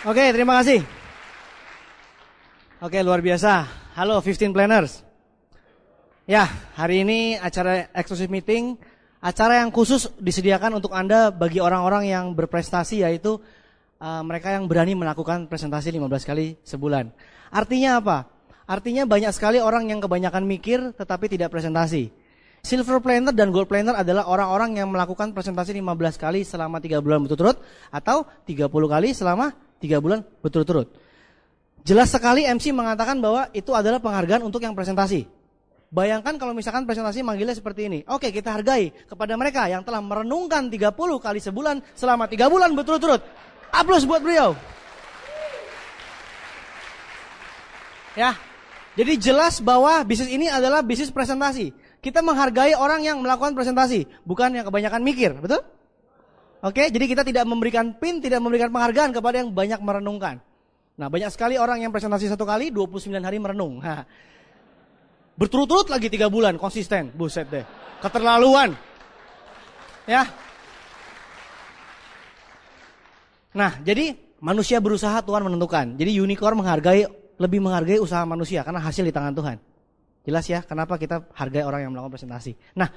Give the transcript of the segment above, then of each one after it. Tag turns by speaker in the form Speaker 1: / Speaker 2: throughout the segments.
Speaker 1: Oke, terima kasih. Oke, luar biasa. Halo 15 planners. Ya, hari ini acara exclusive meeting, acara yang khusus disediakan untuk Anda bagi orang-orang yang berprestasi, yaitu mereka yang berani melakukan presentasi 15 kali sebulan. Artinya apa? Artinya banyak sekali orang yang kebanyakan mikir tetapi tidak presentasi. Silver planner dan gold planner adalah orang-orang yang melakukan presentasi 15 kali selama 3 bulan berturut-turut atau 30 kali selama 3 bulan berturut-turut. Jelas sekali MC mengatakan bahwa itu adalah penghargaan untuk yang presentasi. Bayangkan kalau misalkan presentasi manggilnya seperti ini. Oke, kita hargai kepada mereka yang telah merenungkan 30 kali sebulan selama 3 bulan berturut-turut. Aplaus buat beliau. Ya, jadi jelas bahwa bisnis ini adalah bisnis presentasi. Kita menghargai orang yang melakukan presentasi, bukan yang kebanyakan mikir, betul? Oke, jadi kita tidak memberikan pin, tidak memberikan penghargaan kepada yang banyak merenungkan. Nah, banyak sekali orang yang presentasi 1 kali, 29 hari merenung. Berturut-turut lagi 3 bulan, konsisten. Buset deh, keterlaluan. Ya. Nah, jadi manusia berusaha, Tuhan menentukan. Jadi unicorn lebih menghargai usaha manusia, karena hasil di tangan Tuhan. Jelas ya, kenapa kita hargai orang yang melakukan presentasi. Nah,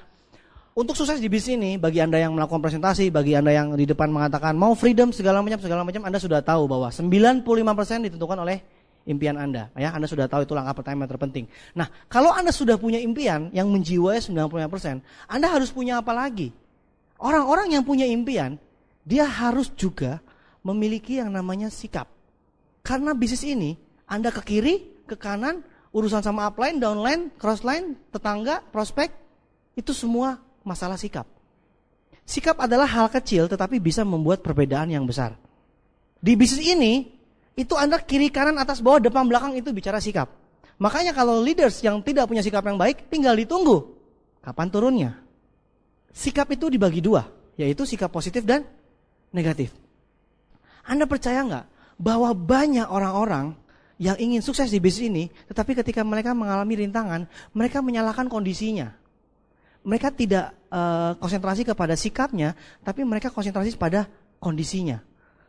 Speaker 1: untuk sukses di bisnis ini, bagi Anda yang melakukan presentasi, bagi Anda yang di depan mengatakan mau freedom segala macam, Anda sudah tahu bahwa 95% ditentukan oleh impian Anda. Ya, Anda sudah tahu itu langkah pertama yang terpenting. Nah, kalau Anda sudah punya impian yang menjiwai 95%, Anda harus punya apa lagi? Orang-orang yang punya impian, dia harus juga memiliki yang namanya sikap. Karena bisnis ini, Anda ke kiri, ke kanan, urusan sama upline, downline, crossline, tetangga, prospek, itu semua masalah sikap. Sikap adalah hal kecil tetapi bisa membuat perbedaan yang besar. Di bisnis ini, itu Anda kiri, kanan, atas, bawah, depan, belakang itu bicara sikap. Makanya kalau leaders yang tidak punya sikap yang baik, tinggal ditunggu kapan turunnya. Sikap itu dibagi 2, yaitu sikap positif dan negatif. Anda percaya nggak bahwa banyak orang-orang yang ingin sukses di bisnis ini, tetapi ketika mereka mengalami rintangan, mereka menyalahkan kondisinya. Mereka tidak konsentrasi kepada sikapnya, tapi mereka konsentrasi pada kondisinya.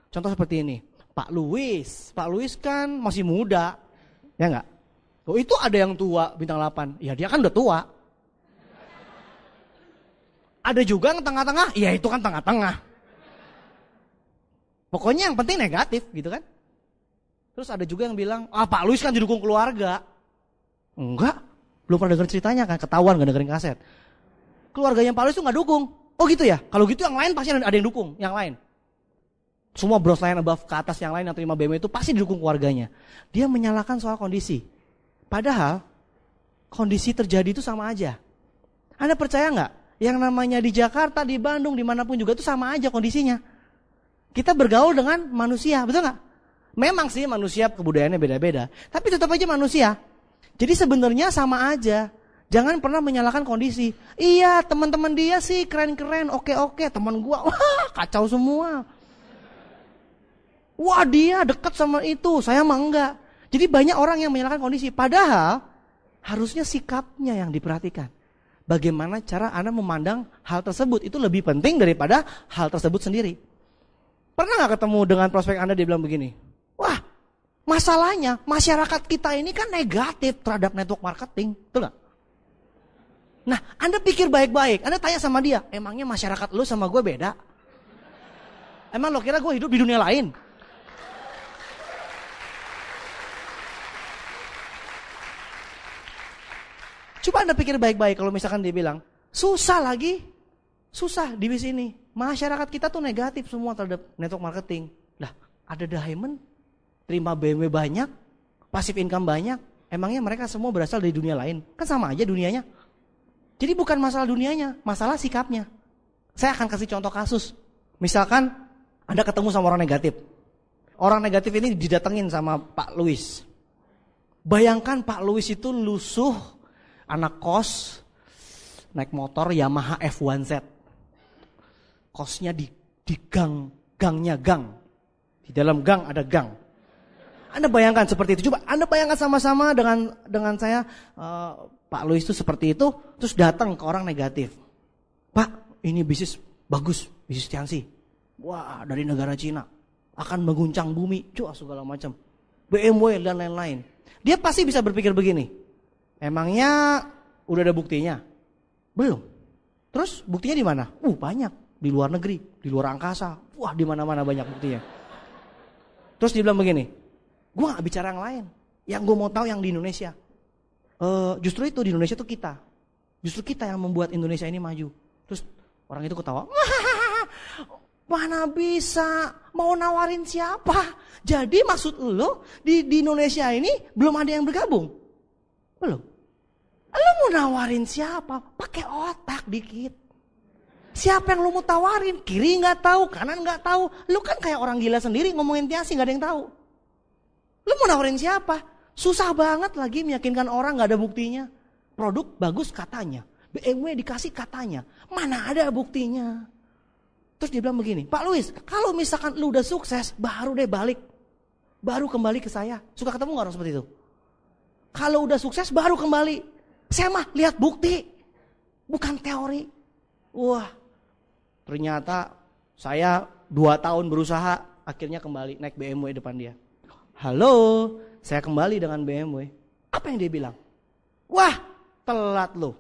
Speaker 1: Contoh seperti ini, Pak Louis kan masih muda, ya enggak? Oh, itu ada yang tua bintang 8, ya dia kan udah tua. Ada juga yang tengah-tengah, ya itu kan tengah-tengah. Pokoknya yang penting negatif gitu kan. Terus ada juga yang bilang, Pak Louis kan didukung keluarga. Enggak, belum pernah dengar ceritanya kan, ketahuan gak dengerin kaset. Keluarganya Pak Louis itu gak dukung. Oh gitu ya, kalau gitu yang lain pasti ada yang dukung, yang lain. Semua bros lain above ke atas yang lain yang terima BMW itu pasti didukung keluarganya. Dia menyalahkan soal kondisi. Padahal kondisi terjadi itu sama aja. Anda percaya gak? Yang namanya di Jakarta, di Bandung, dimanapun juga itu sama aja kondisinya. Kita bergaul dengan manusia, betul gak? Memang sih manusia kebudayaannya beda-beda, tapi tetap aja manusia. Jadi sebenarnya sama aja. Jangan pernah menyalahkan kondisi. Iya, teman-teman dia sih keren-keren, oke, teman gua wah kacau semua. Wah, dia dekat sama itu, saya mah enggak. Jadi banyak orang yang menyalahkan kondisi, padahal harusnya sikapnya yang diperhatikan. Bagaimana cara Anda memandang hal tersebut itu lebih penting daripada hal tersebut sendiri. Pernah gak ketemu dengan prospek Anda, dia bilang begini, wah, masalahnya masyarakat kita ini kan negatif terhadap network marketing, betul gak? Nah, Anda pikir baik-baik, Anda tanya sama dia, emangnya masyarakat lu sama gue beda? Emang lo kira gue hidup di dunia lain? Coba Anda pikir baik-baik kalau misalkan dia bilang, susah di bisnis ini. Masyarakat kita tuh negatif semua terhadap network marketing. Lah, ada diamond, terima BMW banyak, passive income banyak, emangnya mereka semua berasal dari dunia lain? Kan sama aja dunianya. Jadi bukan masalah dunianya, masalah sikapnya. Saya akan kasih contoh kasus. Misalkan Anda ketemu sama orang negatif. Orang negatif ini didatengin sama Pak Louis. Bayangkan Pak Louis itu lusuh, anak kos, naik motor Yamaha F1Z. Kosnya di gangnya gang. Di dalam gang ada gang. Anda bayangkan seperti itu. Coba Anda bayangkan sama-sama dengan saya, Pak Louis itu seperti itu, terus datang ke orang negatif. Pak, ini bisnis bagus, bisnis Tianxi. Wah, dari negara Cina. akan mengguncang bumi, segala macam. BMW dan lain-lain. Dia pasti bisa berpikir begini. Emangnya udah ada buktinya? Belum. Terus buktinya di mana? Banyak. Di luar negeri, di luar angkasa. Wah, di mana-mana banyak buktinya. Terus dia bilang begini, gue gak bicara yang lain. Yang gue mau tahu yang di Indonesia. Justru itu di Indonesia tuh kita. Justru kita yang membuat Indonesia ini maju. Terus orang itu ketawa. Mana bisa, mau nawarin siapa? Jadi maksud lo di Indonesia ini belum ada yang bergabung? Belum. Lo mau nawarin siapa? Pakai otak dikit. Siapa yang lo mau tawarin? Kiri gak tahu, kanan gak tahu. Lo kan kayak orang gila sendiri ngomongin Tiasi gak ada yang tahu. Lo mau nawarin siapa? Susah banget lagi meyakinkan orang gak ada buktinya. Produk bagus katanya. BMW dikasih katanya. Mana ada buktinya? Terus dia bilang begini, Pak Luis, kalau misalkan lu udah sukses, baru deh balik. Baru kembali ke saya. Suka ketemu gak orang seperti itu? Kalau udah sukses, baru kembali. Saya mah lihat bukti, bukan teori. Wah, ternyata saya 2 tahun berusaha, akhirnya kembali naik BMW depan dia. Halo, saya kembali dengan BMW. Apa yang dia bilang? Wah, telat lu.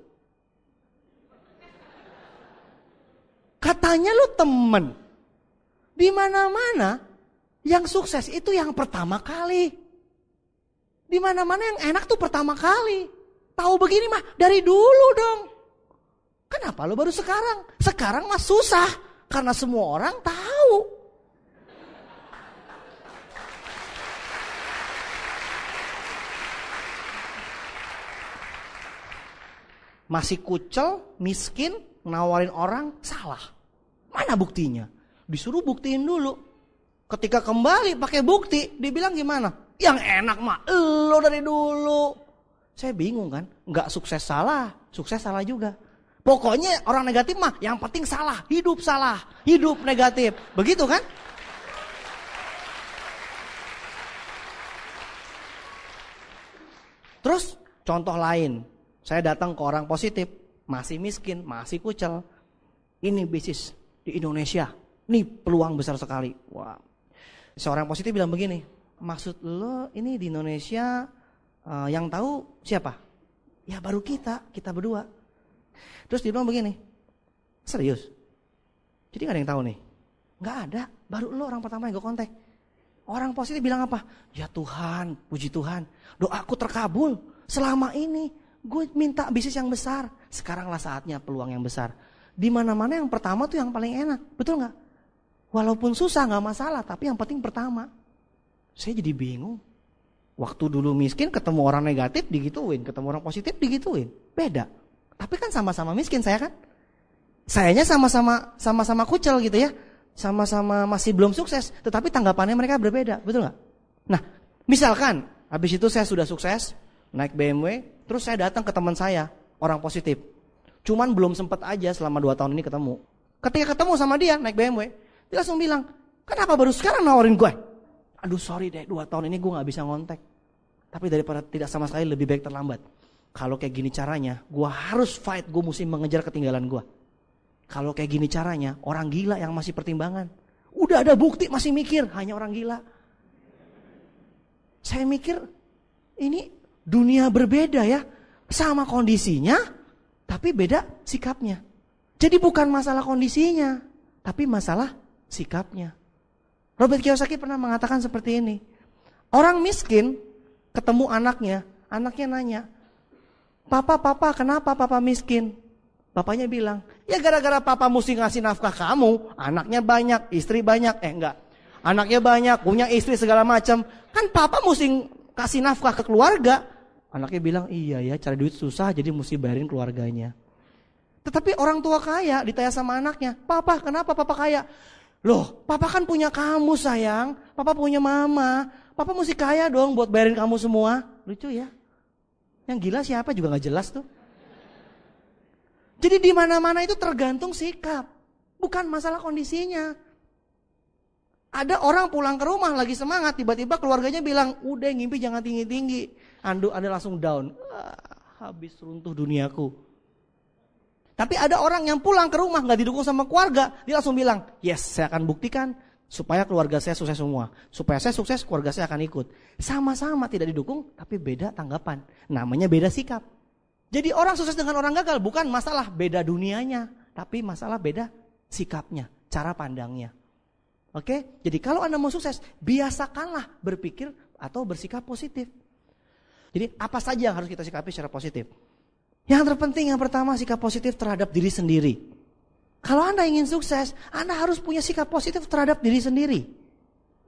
Speaker 1: Katanya lu temen. Di mana-mana yang sukses itu yang pertama kali. Di mana-mana yang enak tuh pertama kali. Tahu begini mah dari dulu dong. Kenapa lu baru sekarang? Sekarang mah susah karena semua orang tahu. Masih kucel, miskin, nawarin orang, salah. Mana buktinya? Disuruh buktiin dulu. Ketika kembali pakai bukti, dibilang gimana? Yang enak mah lo dari dulu. Saya bingung kan, nggak sukses salah juga. Pokoknya orang negatif mah yang penting salah, hidup negatif. Begitu kan? Terus contoh lain, saya datang ke orang positif, masih miskin, masih kucel. Ini bisnis di Indonesia, ini peluang besar sekali. Wah, seorang positif bilang begini, maksud lo ini di Indonesia yang tahu siapa? Ya baru kita berdua. Terus dia bilang begini, serius? Jadi gak ada yang tahu nih? Gak ada, baru lo orang pertama yang gue kontak. Orang positif bilang apa? Ya Tuhan, puji Tuhan, doaku terkabul. Selama ini gue minta bisnis yang besar, sekaranglah saatnya peluang yang besar. Di mana-mana yang pertama tuh yang paling enak, betul nggak? Walaupun susah nggak masalah, tapi yang penting pertama. Saya jadi bingung. Waktu dulu miskin ketemu orang negatif digituin, ketemu orang positif digituin, beda. Tapi kan sama-sama miskin saya kan. Sayanya sama-sama kucel gitu ya, sama-sama masih belum sukses, tetapi tanggapannya mereka berbeda, betul nggak? Nah, misalkan habis itu saya sudah sukses, naik BMW, terus saya datang ke teman saya, orang positif. Cuman belum sempat aja selama 2 tahun ini ketemu. Ketika ketemu sama dia naik BMW, dia langsung bilang, kenapa baru sekarang nawarin gue? Aduh sorry deh, 2 tahun ini gue gak bisa ngontek. Tapi daripada tidak sama sekali lebih baik terlambat. Kalau kayak gini caranya, gue harus fight, gue mesti mengejar ketinggalan gue. Kalau kayak gini caranya, orang gila yang masih pertimbangan. Udah ada bukti masih mikir, hanya orang gila. Saya mikir, ini dunia berbeda ya. Sama kondisinya, tapi beda sikapnya. Jadi bukan masalah kondisinya, tapi masalah sikapnya. Robert Kiyosaki pernah mengatakan seperti ini. Orang miskin ketemu anaknya nanya, Papa, kenapa papa miskin? Bapaknya bilang, ya gara-gara papa mesti ngasih nafkah kamu, anaknya banyak, istri banyak. Enggak, anaknya banyak, punya istri segala macam. Kan papa mesti kasih nafkah ke keluarga. Anaknya bilang, iya ya cari duit susah jadi mesti bayarin keluarganya. Tetapi orang tua kaya ditanya sama anaknya, Papa kenapa papa kaya? Loh papa kan punya kamu sayang, papa punya mama, papa mesti kaya dong buat bayarin kamu semua. Lucu ya, yang gila siapa juga gak jelas tuh. Jadi di mana-mana itu tergantung sikap, bukan masalah kondisinya. Ada orang pulang ke rumah lagi semangat, tiba-tiba keluarganya bilang, udah ngimpi jangan tinggi-tinggi. Anda langsung down, habis runtuh duniaku. Tapi ada orang yang pulang ke rumah gak didukung sama keluarga, dia langsung bilang, yes saya akan buktikan Supaya keluarga saya sukses semua. Supaya saya sukses, keluarga saya akan ikut. Sama-sama tidak didukung, tapi beda tanggapan. Namanya beda sikap. Jadi orang sukses dengan orang gagal bukan masalah beda dunianya, tapi masalah beda sikapnya, cara pandangnya. Oke? Jadi kalau Anda mau sukses, biasakanlah berpikir atau bersikap positif. Jadi apa saja yang harus kita sikapi secara positif? Yang terpenting yang pertama sikap positif terhadap diri sendiri. Kalau Anda ingin sukses, Anda harus punya sikap positif terhadap diri sendiri.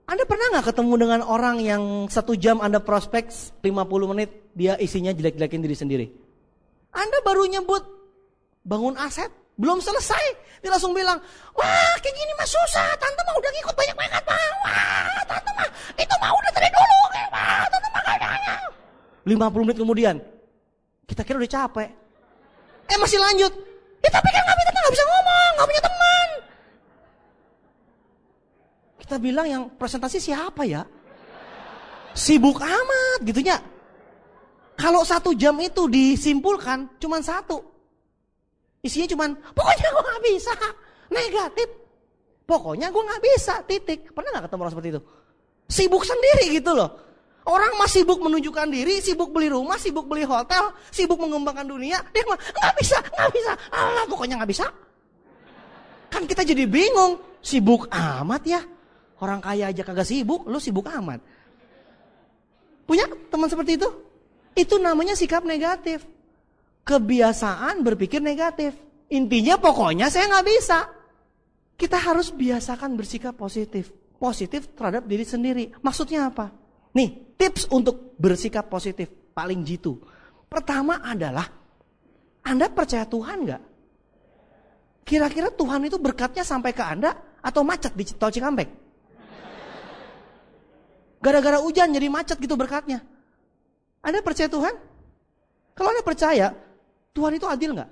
Speaker 1: Anda pernah gak ketemu dengan orang yang 1 jam Anda prospek 50 menit dia isinya jelek-jelekin diri sendiri? Anda baru nyebut bangun aset, belum selesai. Dia langsung bilang, wah kayak gini mah susah, tante mah udah ngikut banyak banget mah. Wah tante mah itu mah udah dari dulu. Wah tante mah kayaknya. 50 menit kemudian, kita kira udah capek. Masih lanjut. Ya tapi kan gak bisa ngomong, gak punya teman. Kita bilang yang presentasi siapa ya? Sibuk amat gitunya. Kalau 1 jam itu disimpulkan cuman 1. Isinya cuman, pokoknya gue gak bisa. Negatif. Pokoknya gue gak bisa, titik. Pernah gak ketemu orang seperti itu? Sibuk sendiri gitu loh. Orang mah sibuk menunjukkan diri, sibuk beli rumah, sibuk beli hotel, sibuk mengembangkan dunia. Dia mah gak bisa. Allah pokoknya gak bisa. Kan kita jadi bingung. Sibuk amat ya. Orang kaya aja kagak sibuk, lu sibuk amat. Punya teman seperti itu? Itu namanya sikap negatif. Kebiasaan berpikir negatif. Intinya pokoknya saya gak bisa. Kita harus biasakan bersikap positif. Positif terhadap diri sendiri. Maksudnya apa? Nih, tips untuk bersikap positif paling jitu. Pertama adalah, Anda percaya Tuhan gak? Kira-kira Tuhan itu berkatnya sampai ke Anda atau macet di Tol Cikampek? Gara-gara hujan jadi macet gitu berkatnya. Anda percaya Tuhan? Kalau Anda percaya, Tuhan itu adil gak?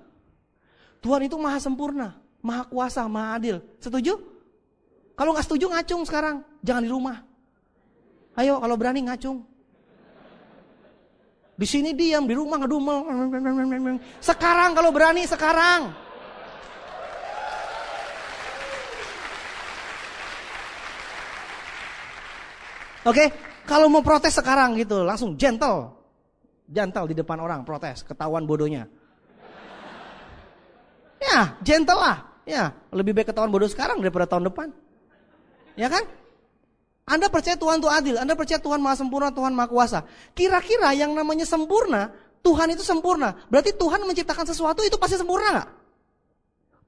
Speaker 1: Tuhan itu maha sempurna, maha kuasa, maha adil. Setuju? Kalau gak setuju ngacung sekarang, jangan di rumah. Ayo kalau berani ngacung. Di sini diam, di rumah ngedumel. Sekarang kalau berani, sekarang. Oke, kalau mau protes sekarang gitu, langsung gentle. Gentle di depan orang, protes, ketahuan bodohnya. Ya, gentle lah. Ya, lebih baik ketahuan bodoh sekarang daripada tahun depan. Ya kan? Anda percaya Tuhan itu adil, Anda percaya Tuhan maha sempurna, Tuhan maha kuasa. Kira-kira yang namanya sempurna, Tuhan itu sempurna. Berarti Tuhan menciptakan sesuatu itu pasti sempurna gak?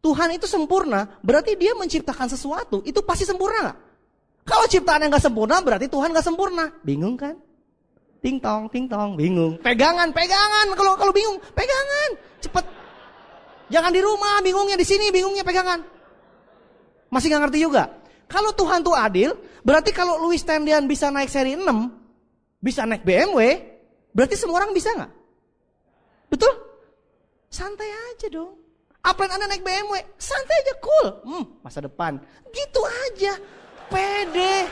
Speaker 1: Tuhan itu sempurna, berarti dia menciptakan sesuatu itu pasti sempurna gak? Kalau ciptaan yang gak sempurna, berarti Tuhan gak sempurna. Bingung kan? Ting tong, bingung. Pegangan. Kalau bingung, pegangan. Cepet. Jangan di rumah, bingungnya di sini, bingungnya pegangan. Masih gak ngerti juga? Kalau Tuhan tuh adil, berarti kalau Louis Tendian bisa naik seri 6, bisa naik BMW, berarti semua orang bisa gak? Betul? Santai aja dong. Apalagi Anda naik BMW, santai aja, cool. Masa depan. Gitu aja. Pede.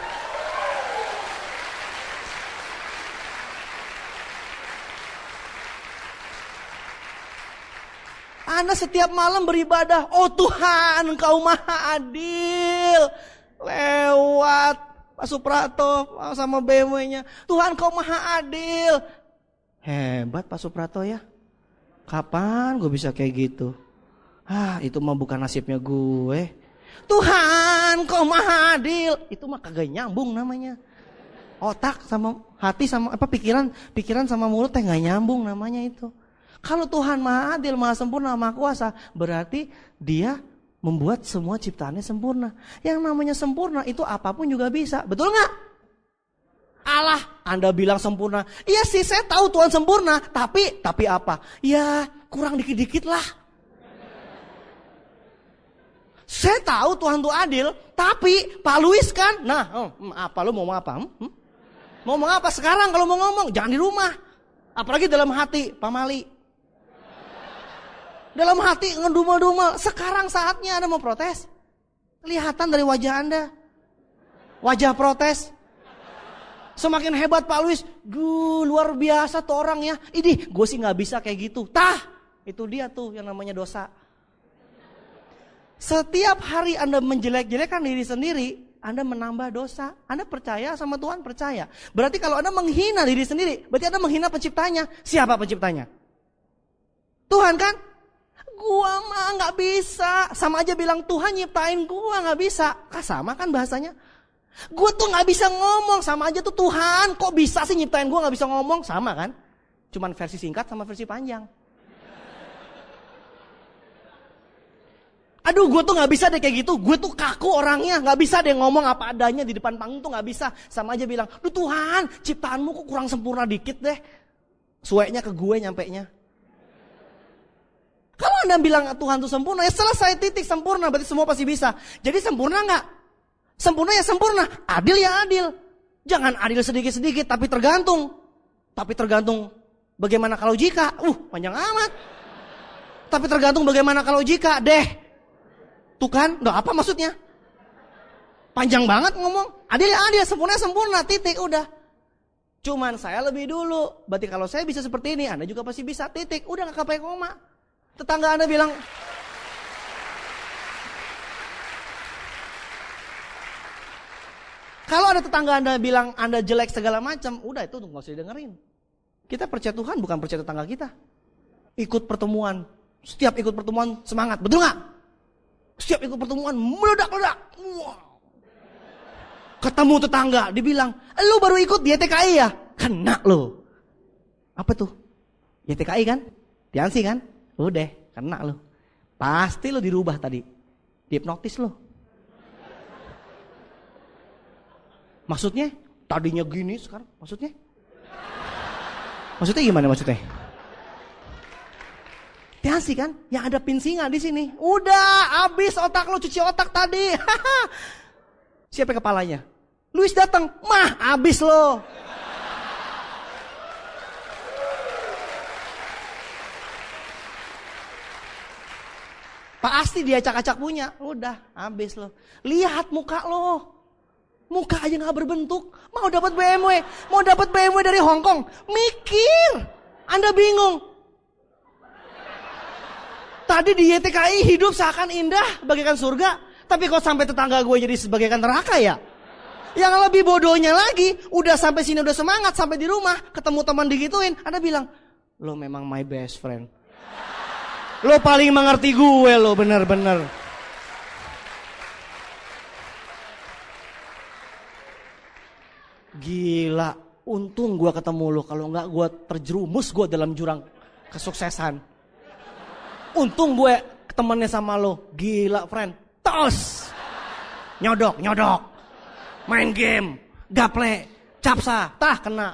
Speaker 1: Anda setiap malam beribadah, oh Tuhan Engkau maha adil. Lewat Pak Suprato sama BMW-nya. Tuhan Engkau maha adil. Hebat Pak Suprato ya. Kapan gue bisa kayak gitu? Itu mah bukan nasibnya gue. Tuhan Engkau maha adil. Itu mah kagak nyambung namanya. Otak sama hati sama pikiran sama mulut teh gak nyambung namanya itu. Kalau Tuhan maha adil, maha sempurna, maha kuasa, berarti dia membuat semua ciptaannya sempurna. Yang namanya sempurna itu apapun juga bisa. Betul gak? Allah, Anda bilang sempurna. Iya sih, saya tahu Tuhan sempurna. Tapi apa? Ya kurang dikit-dikit lah. Saya tahu Tuhan itu adil. Tapi Pak Luis kan. Apa lu mau ngomong apa? Mau ngomong apa sekarang kalau mau ngomong? Jangan di rumah. Apalagi dalam hati, Pak Mali. Dalam hati ngedumel-dumel. Sekarang saatnya Anda mau protes. Kelihatan dari wajah Anda. Wajah protes. Semakin hebat Pak Luis. Luar biasa tuh orang ya. Idih, gue sih gak bisa kayak gitu. Itu dia tuh yang namanya dosa. Setiap hari Anda menjelek-jelekkan diri sendiri. Anda menambah dosa. Anda percaya sama Tuhan? Percaya. Berarti kalau Anda menghina diri sendiri, berarti Anda menghina penciptanya. Siapa penciptanya? Tuhan kan? Gua mah gak bisa. Sama aja bilang Tuhan nyiptain gua gak bisa. Sama kan bahasanya? Gua tuh gak bisa ngomong. Sama aja tuh Tuhan kok bisa sih nyiptain gua gak bisa ngomong. Sama kan? Cuman versi singkat sama versi panjang. Aduh gue tuh gak bisa deh kayak gitu. Gue tuh kaku orangnya. Gak bisa deh ngomong apa adanya di depan panggung tuh gak bisa. Sama aja bilang, duh Tuhan ciptaanmu kok kurang sempurna dikit deh. Sueknya ke gue nyampenya. Kalau Anda bilang Tuhan tuh sempurna, ya selesai titik sempurna. Berarti semua pasti bisa. Jadi sempurna gak? Sempurna ya sempurna. Adil ya adil. Jangan adil sedikit-sedikit tapi tergantung. Tapi tergantung bagaimana kalau jika. Panjang amat. Tapi tergantung bagaimana kalau jika deh. Tuh kan, udah apa maksudnya? Panjang banget ngomong. Adil ya adil, sempurna ya sempurna, titik udah. Cuman saya lebih dulu. Berarti kalau saya bisa seperti ini, Anda juga pasti bisa, titik. Udah gak pakai koma. Tetangga Anda bilang, kalau ada tetangga Anda bilang Anda jelek segala macam, udah itu gak usah didengerin. Kita percaya Tuhan, bukan percaya tetangga kita. Ikut pertemuan, setiap ikut pertemuan semangat, betul gak? Setiap ikut pertemuan meledak-ledak. Ketemu tetangga, dibilang, lu baru ikut di YTKI ya? Kena lu. Apa tuh? YTKI kan? Tiansi kan? Udah, kena lu. Pasti lu dirubah tadi. Dihipnotis lu. Maksudnya? Tadinya gini sekarang. Maksudnya? Maksudnya gimana maksudnya? Tiansi kan, yang ada pinsinga di sini. Udah, habis otak lo, cuci otak tadi. Siapa kepalanya? Luis datang, mah habis lo. Pasti dia acak-acak punya. Udah, habis lo. Lihat muka lo. Muka aja gak berbentuk. Mau dapat BMW, mau dapat BMW dari Hong Kong. Mikir. Anda bingung. Tadi di YTKI hidup seakan indah bagaikan surga. Tapi kok sampai tetangga gue jadi sebagaikan neraka ya? Yang lebih bodohnya lagi, udah sampai sini udah semangat, sampai di rumah, ketemu teman digituin. Anda bilang, lo memang my best friend. Lo paling mengerti gue lo, bener-bener. Gila, untung gue ketemu lo. Kalau enggak gue terjerumus gue dalam jurang kesuksesan. Untung gue temennya sama lo. Gila friend. Tos. Nyodok. Main game. Gaple. Capsa. Tah kena.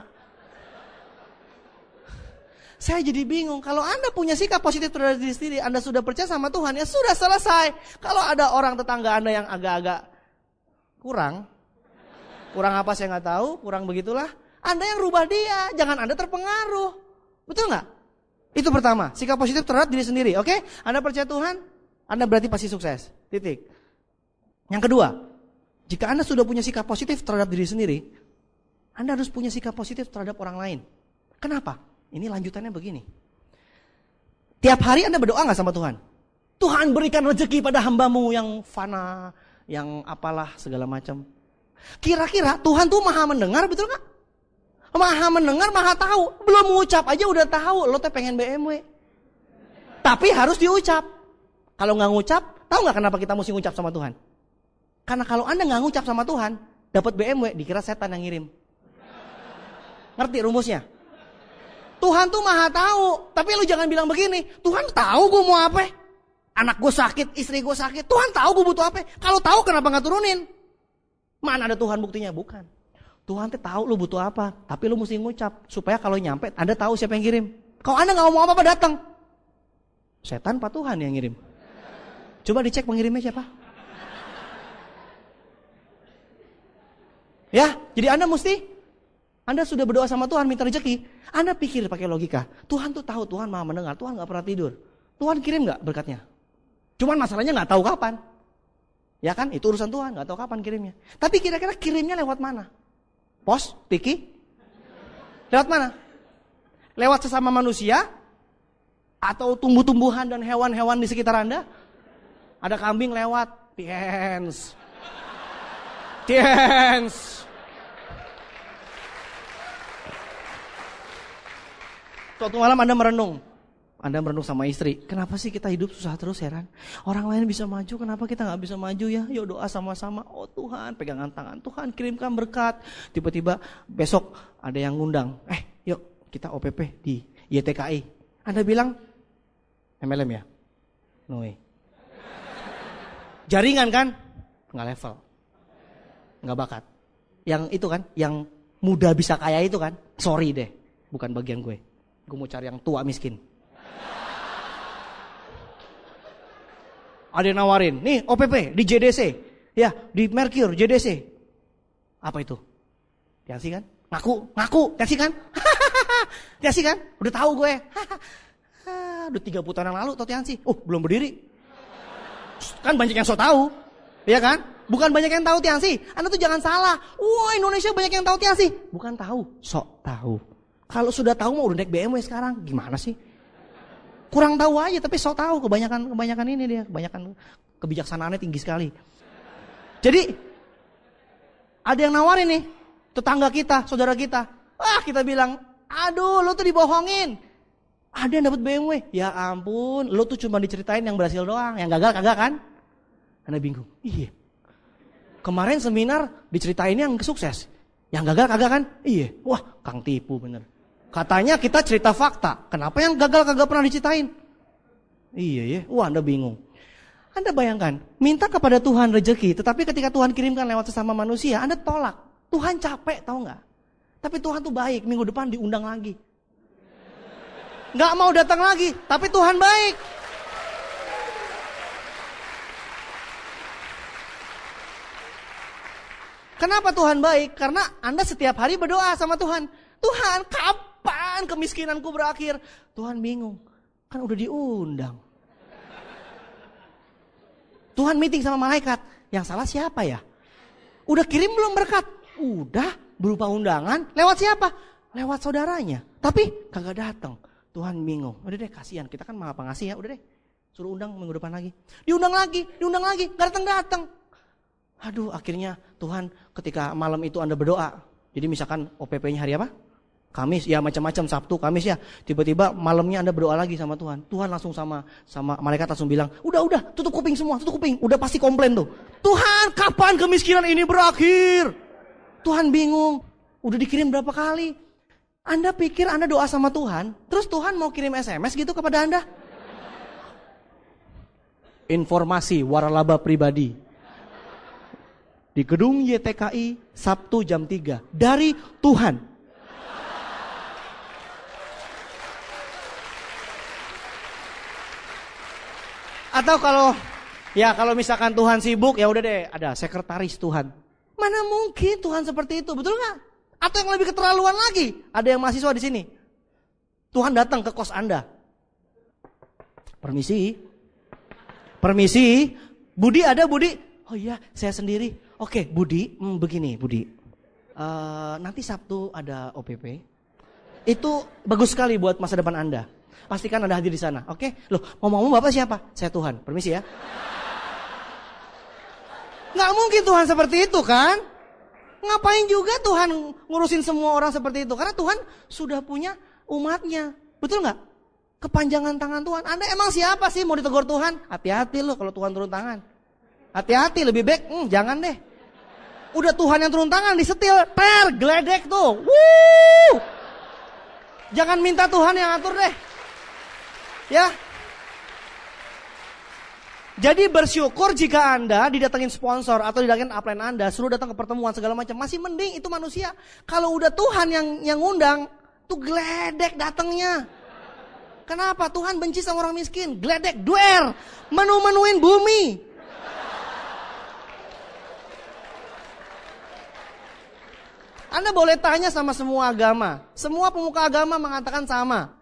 Speaker 1: Saya jadi bingung. Kalau Anda punya sikap positif terhadap diri sendiri. Anda sudah percaya sama Tuhan. Ya sudah selesai. Kalau ada orang tetangga Anda yang agak-agak kurang. Kurang apa saya gak tahu. Kurang begitulah. Anda yang rubah dia. Jangan Anda terpengaruh. Betul gak? Itu pertama, sikap positif terhadap diri sendiri, oke? Anda percaya Tuhan, Anda berarti pasti sukses, titik. Yang kedua, jika Anda sudah punya sikap positif terhadap diri sendiri, Anda harus punya sikap positif terhadap orang lain. Kenapa? Ini lanjutannya begini. Tiap hari Anda berdoa gak sama Tuhan? Tuhan berikan rezeki pada hambamu yang fana, yang apalah segala macam. Kira-kira Tuhan tuh maha mendengar, betul gak? Maha mendengar, maha tahu. Belum mengucap aja udah tahu. Lo teh pengen BMW. Tapi harus diucap. Kalau gak ngucap, tahu gak kenapa kita mesti ngucap sama Tuhan? Karena kalau Anda gak ngucap sama Tuhan, dapat BMW, dikira setan yang ngirim. Ngerti rumusnya? Tuhan tuh maha tahu. Tapi lo jangan bilang begini, Tuhan tahu gue mau apa? Anak gue sakit, istri gue sakit. Tuhan tahu gue butuh apa? Kalau tahu kenapa gak turunin? Mana ada Tuhan buktinya? Bukan. Tuhan tahu lu butuh apa, tapi lu mesti ngucap supaya kalau nyampe Anda tahu siapa yang kirim. Kalau Anda nggak ngomong apa-apa datang, setan Pak Tuhan yang ngirim. Coba dicek pengirimnya siapa. Ya, jadi Anda sudah berdoa sama Tuhan minta rezeki, Anda pikir pakai logika. Tuhan tuh tahu, Tuhan maha mendengar, Tuhan nggak pernah tidur. Tuhan kirim nggak berkatnya? Cuman masalahnya nggak tahu kapan. Ya kan, itu urusan Tuhan, nggak tahu kapan kirimnya. Tapi kira-kira kirimnya lewat mana? Pos, tiki? Lewat mana? Lewat sesama manusia? Atau tumbuh-tumbuhan dan hewan-hewan di sekitar Anda? Ada kambing lewat, piens. Tiens. Suatu malam Anda merenung sama istri, kenapa sih kita hidup susah terus, heran? Orang lain bisa maju, kenapa kita gak bisa maju ya? Yuk doa sama-sama, oh Tuhan pegangan tangan, Tuhan kirimkan berkat. Tiba-tiba besok ada yang ngundang, yuk kita OPP di YTKI. Anda bilang, MLM ya? No way. Jaringan kan? Gak level, gak bakat. Yang itu kan, yang muda bisa kaya itu kan, sorry deh, bukan bagian gue. Gue mau cari yang tua miskin. Ada yang nawarin, nih OPP di JDC, ya di Mercure JDC. Apa itu? Tiansi kan? Ngaku, Tiansi kan? Tiansi kan? Udah tahu gue. Udah 30 tahun yang lalu tau Tiansi. Belum berdiri. Kan banyak yang so tahu, ya kan? Bukan banyak yang tahu Tiansi. Anda tuh jangan salah. Wah Indonesia banyak yang tahu Tiansi. Bukan tahu, sok tahu. Kalau sudah tahu mau udah naik BMW sekarang, gimana sih? Kurang tahu aja tapi sok tahu, kebanyakan ini dia, kebanyakan kebijaksanaannya tinggi sekali. Jadi ada yang nawarin nih, tetangga kita, saudara kita. Kita bilang, aduh lu tuh dibohongin. Ada yang dapat BMW. Ya ampun, lu tuh cuma diceritain yang berhasil doang, yang gagal kagak kan? Anda bingung. Iya. Kemarin seminar diceritain yang sukses. Yang gagal kagak kan? Iya. Wah, Kang tipu bener. Katanya kita cerita fakta. Kenapa yang gagal kagak pernah diceritain? Iya ya. Wah, Anda bingung. Anda bayangkan, minta kepada Tuhan rezeki, tetapi ketika Tuhan kirimkan lewat sesama manusia, Anda tolak. Tuhan capek, tahu nggak? Tapi Tuhan tuh baik, minggu depan diundang lagi. Nggak mau datang lagi, tapi Tuhan baik. Kenapa Tuhan baik? Karena Anda setiap hari berdoa sama Tuhan. Tuhan, kapan kemiskinanku berakhir? Tuhan bingung. Kan udah diundang. Tuhan meeting sama malaikat. Yang salah siapa ya? Udah kirim belum berkat? Udah, berupa undangan. Lewat siapa? Lewat saudaranya. Tapi kagak datang. Tuhan bingung. Udah deh, kasihan. Kita kan maha pengasih ya. Udah deh, suruh undang minggu depan lagi. Diundang lagi. Gak datang-datang. Aduh, akhirnya Tuhan ketika malam itu Anda berdoa. Jadi misalkan OPP-nya hari apa? Kamis, ya macam-macam, Sabtu, Kamis ya. Tiba-tiba malamnya Anda berdoa lagi sama Tuhan. Tuhan langsung sama malaikat langsung bilang, udah, tutup kuping semua, tutup kuping. Udah pasti komplain tuh. Tuhan, kapan kemiskinan ini berakhir? Tuhan bingung. Udah dikirim berapa kali? Anda pikir Anda doa sama Tuhan, terus Tuhan mau kirim SMS gitu kepada Anda? Informasi waralaba pribadi. Di gedung YTKI Sabtu jam 3 dari Tuhan. Atau kalau misalkan Tuhan sibuk, ya udah deh, ada sekretaris Tuhan. Mana mungkin Tuhan seperti itu, betul nggak? Atau yang lebih keterlaluan lagi, ada yang mahasiswa di sini. Tuhan datang ke kos Anda. Permisi, Budi ada Budi? Oh iya, saya sendiri. Oke, Budi, begini Budi. Nanti Sabtu ada OPP. Itu bagus sekali buat masa depan Anda. Pastikan Anda hadir di sana, oke? Loh, ngomong-ngomong Bapak siapa? Saya Tuhan, permisi ya. Nggak mungkin Tuhan seperti itu kan? Ngapain juga Tuhan ngurusin semua orang seperti itu? Karena Tuhan sudah punya umatnya, betul nggak? Kepanjangan tangan Tuhan. Anda emang siapa sih mau ditegur Tuhan? Hati-hati loh kalau Tuhan turun tangan. Hati-hati, lebih baik jangan deh. Udah Tuhan yang turun tangan disetil, geledek tuh. Wuh! Jangan minta Tuhan yang atur deh. Ya. Jadi bersyukur jika Anda didatengin sponsor atau didatengin upline Anda, suruh datang ke pertemuan segala macam, masih mending itu manusia. Kalau udah Tuhan yang ngundang, tuh geledek datangnya. Kenapa? Tuhan benci sama orang miskin, geledek, duer, menu-menuin bumi. Anda boleh tanya sama semua agama. Semua pemuka agama mengatakan sama.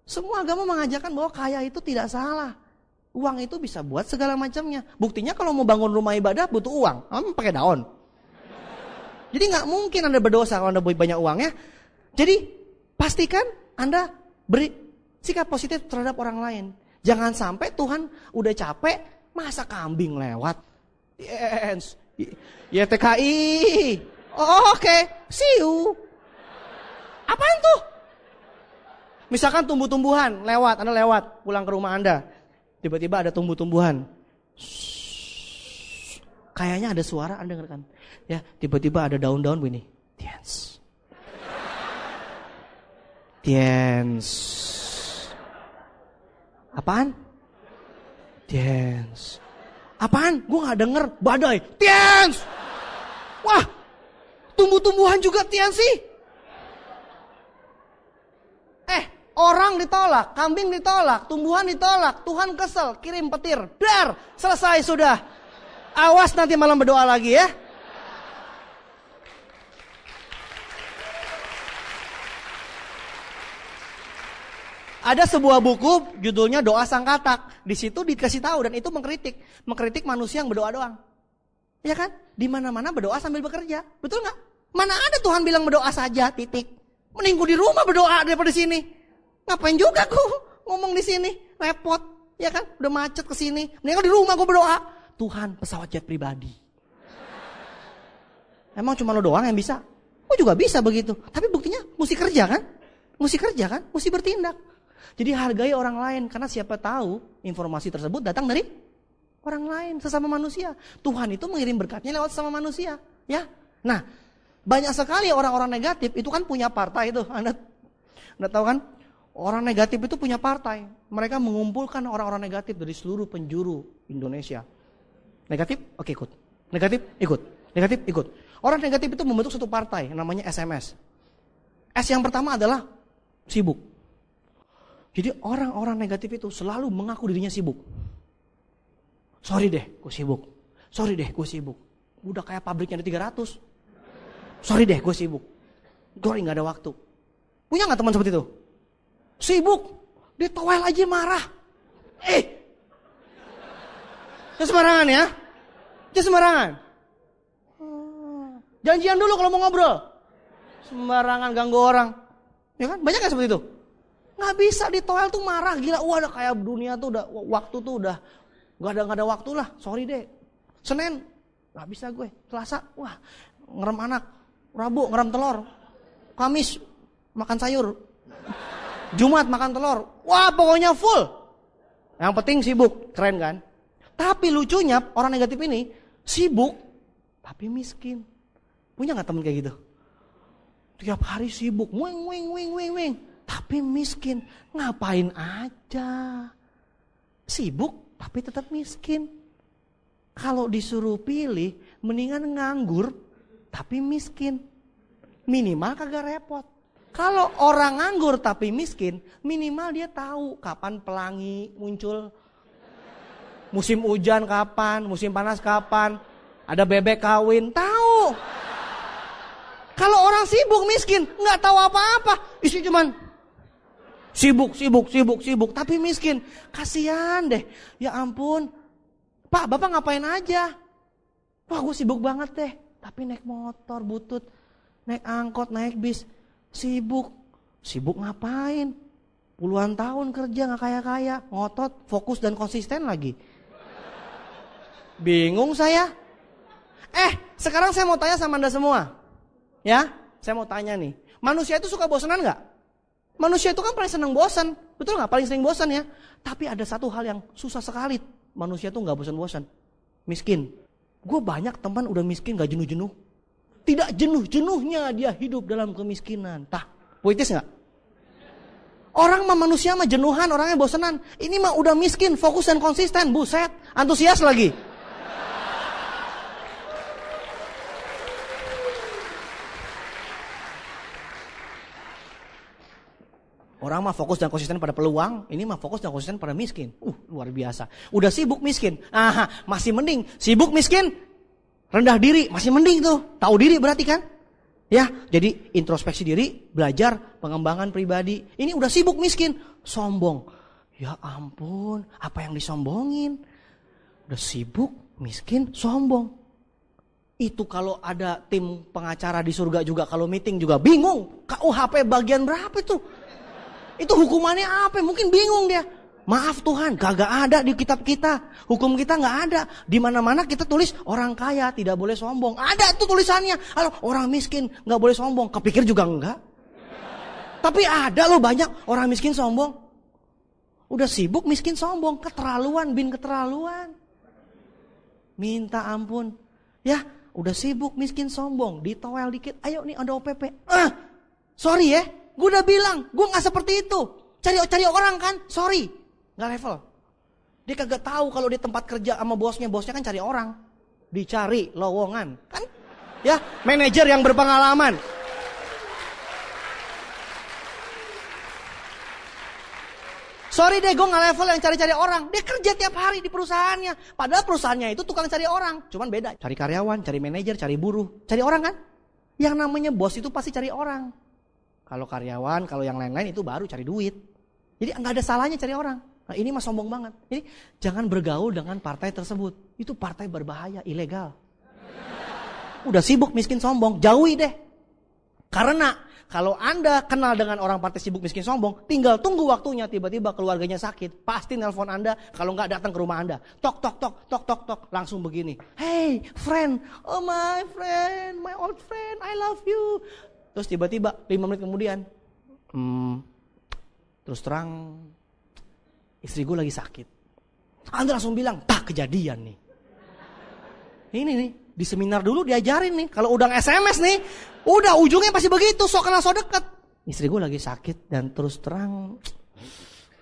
Speaker 1: Semua agama mengajarkan bahwa kaya itu tidak salah. Uang itu bisa buat segala macamnya. Buktinya kalau mau bangun rumah ibadah butuh uang. Pakai daun. Jadi gak mungkin Anda berdosa kalau Anda punya banyak uang ya. Jadi pastikan Anda beri sikap positif terhadap orang lain. Jangan sampai Tuhan udah capek, masa kambing lewat. YTKI. Oh, oke. See you. Apaan tuh? Misalkan tumbuh-tumbuhan lewat, Anda lewat pulang ke rumah Anda. Tiba-tiba ada tumbuh-tumbuhan. Kayaknya ada suara, Anda dengar kan? Ya, tiba-tiba ada daun-daun begini. Tiens. Tiens. Apaan? Tiens. Apaan? Gue gak denger. Badai. Tiens. Wah, tumbuh-tumbuhan juga tiens sih. Orang ditolak, kambing ditolak, tumbuhan ditolak, Tuhan kesel, kirim petir. Dar, selesai sudah. Awas nanti malam berdoa lagi ya. Ada sebuah buku judulnya Doa Sang Katak. Di situ dikasih tahu dan itu mengkritik manusia yang berdoa doang. Ya kan? Di mana-mana berdoa sambil bekerja. Betul nggak? Mana ada Tuhan bilang berdoa saja, titik. Mending gue di rumah berdoa daripada di sini. Ngapain juga gue ngomong di sini? Repot, ya kan? Udah macet ke sini. Mending di rumah gue berdoa. Tuhan, pesawat jet pribadi. Emang cuma lo doang yang bisa? Gue juga bisa begitu. Tapi buktinya mesti kerja kan? Mesti bertindak. Jadi hargai orang lain karena siapa tahu informasi tersebut datang dari orang lain, sesama manusia. Tuhan itu mengirim berkatnya lewat sesama manusia, ya. Nah, banyak sekali orang-orang negatif itu kan punya partai itu. Anda tahu kan? Orang negatif itu punya partai. Mereka mengumpulkan orang-orang negatif dari seluruh penjuru Indonesia. Negatif, oke ikut. Negatif, ikut. Negatif, ikut. Orang negatif itu membentuk satu partai namanya SMS. S yang pertama adalah sibuk. Jadi orang-orang negatif itu selalu mengaku dirinya sibuk. Sorry deh, gue sibuk. Udah kayak pabriknya ada 300. Sorry deh, gue sibuk. Gue gak ada waktu. Punya gak teman seperti itu? Sibuk, ditowel aja marah. Jangan sembarangan ya. Jangan sembarangan. Janjian dulu kalau mau ngobrol. Sembarangan ganggu orang. Ya kan? Banyak gak seperti itu? Gak bisa ditowel tuh marah. Gila, udah kayak dunia tuh udah, waktu tuh udah gak ada waktu lah. Sorry deh. Senin, gak bisa gue. Selasa, wah ngerem anak. Rabu ngerem telur. Kamis makan sayur. Jumat makan telur. Wah pokoknya full. Yang penting sibuk. Keren kan? Tapi lucunya orang negatif ini sibuk tapi miskin. Punya gak temen kayak gitu? Tiap hari sibuk. Wing. Tapi miskin. Ngapain aja? Sibuk tapi tetap miskin. Kalau disuruh pilih mendingan nganggur tapi miskin. Minimal kagak repot. Kalau orang nganggur tapi miskin, minimal dia tahu kapan pelangi muncul. Musim hujan kapan, musim panas kapan, ada bebek kawin, tahu. Kalau orang sibuk miskin, nggak tahu apa-apa. Isi cuman sibuk, tapi miskin. Kasihan deh, ya ampun. Pak, Bapak ngapain aja? Wah, gue sibuk banget deh. Tapi naik motor butut, naik angkot, naik bis. Sibuk ngapain? Puluhan tahun kerja gak kaya-kaya, ngotot, fokus dan konsisten lagi. Bingung saya. Sekarang saya mau tanya sama Anda semua. Ya, saya mau tanya nih. Manusia itu suka bosanan gak? Manusia itu kan paling seneng bosan. Betul gak? Paling sering bosan ya. Tapi ada satu hal yang susah sekali. Manusia tuh gak bosan-bosan. Miskin. Gue banyak teman udah miskin gak jenuh-jenuh. Tidak jenuh-jenuhnya dia hidup dalam kemiskinan. Tah, puitis gak? Orang mah manusia mah jenuhan, orangnya bosanan. Ini mah udah miskin, fokus dan konsisten. Buset, antusias lagi. Orang mah fokus dan konsisten pada peluang, ini mah fokus dan konsisten pada miskin. Luar biasa. Udah sibuk miskin. Masih mending. Sibuk miskin, rendah diri, masih mending tuh. Tahu diri berarti kan? Ya, jadi introspeksi diri, belajar pengembangan pribadi. Ini udah sibuk miskin, sombong. Ya ampun, apa yang disombongin? Udah sibuk, miskin, sombong. Itu kalau ada tim pengacara di surga juga, kalau meeting juga bingung. KUHP bagian berapa itu? Itu hukumannya apa? Mungkin bingung dia. Maaf Tuhan, kagak ada di kitab kita. Hukum kita nggak ada. Di mana-mana kita tulis orang kaya tidak boleh sombong. Ada tuh tulisannya. Halo, orang miskin nggak boleh sombong. Kepikir juga enggak. Tapi ada loh banyak orang miskin sombong. Udah sibuk miskin sombong. Keterlaluan, keterlaluan. Minta ampun. Ya, udah sibuk miskin sombong. Ditowel dikit. Ayo nih ada OPP. Sorry ya. Gue udah bilang. Gue gak seperti itu. Cari orang kan. Sorry. Gak level. Dia kagak tahu kalau di tempat kerja sama bosnya. Bosnya kan cari orang. Dicari lowongan. Kan. Ya. Manajer yang berpengalaman. Sorry deh, gue gak level yang cari-cari orang. Dia kerja tiap hari di perusahaannya. Padahal perusahaannya itu tukang cari orang. Cuman beda. Cari karyawan, cari manajer, cari buruh. Cari orang kan? Yang namanya bos itu pasti cari orang. Kalau karyawan, kalau yang lain-lain itu baru cari duit. Jadi gak ada salahnya cari orang. Nah ini mah sombong banget. Jadi jangan bergaul dengan partai tersebut. Itu partai berbahaya, ilegal. Udah sibuk miskin sombong, jauhi deh. Karena kalau Anda kenal dengan orang partai sibuk miskin sombong, tinggal tunggu waktunya tiba-tiba keluarganya sakit. Pasti nelpon Anda, kalau nggak datang ke rumah Anda. Tok, tok, tok, tok, tok, tok. Langsung begini. Hey friend, oh my friend, my old friend, I love you. Terus tiba-tiba 5 menit kemudian, terus terang, istri gue lagi sakit. Anda langsung bilang, tak kejadian nih. Ini nih. Di seminar dulu diajarin nih, kalau udah SMS nih, udah ujungnya pasti begitu, sok kenal sok deket. Istri gue lagi sakit dan terus terang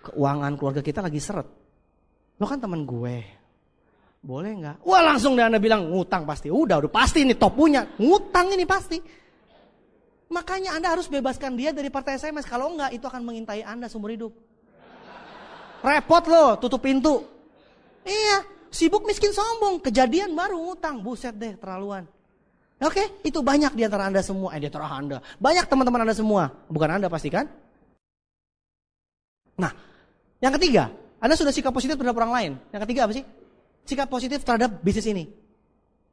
Speaker 1: keuangan keluarga kita lagi seret. Lo kan teman gue, boleh nggak? Wah langsung deh Anda bilang ngutang pasti, udah pasti ini top punya, ngutang ini pasti. Makanya Anda harus bebaskan dia dari partai SMS, kalau enggak itu akan mengintai Anda seumur hidup. Repot loh, tutup pintu. Iya. Sibuk miskin sombong, kejadian baru ngutang, buset deh terlaluan. Oke, itu banyak di antara Anda semua, di antara Anda. Banyak teman-teman Anda semua, bukan Anda pasti kan? Nah, yang ketiga, Anda sudah sikap positif terhadap orang lain. Yang ketiga apa sih? Sikap positif terhadap bisnis ini.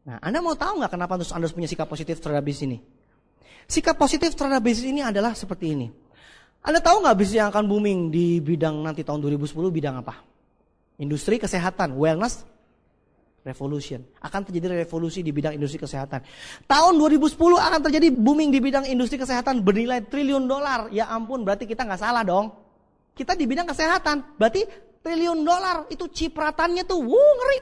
Speaker 1: Nah, Anda mau tahu nggak kenapa Anda punya sikap positif terhadap bisnis ini? Sikap positif terhadap bisnis ini adalah seperti ini. Anda tahu nggak bisnis yang akan booming di bidang nanti tahun 2010 bidang apa? Industri kesehatan, wellness revolution. Akan terjadi revolusi di bidang industri kesehatan. Tahun 2010 akan terjadi booming di bidang industri kesehatan bernilai $1 triliun. Ya ampun, berarti kita nggak salah dong. Kita di bidang kesehatan, berarti $1 triliun. Itu cipratannya tuh, ngeri.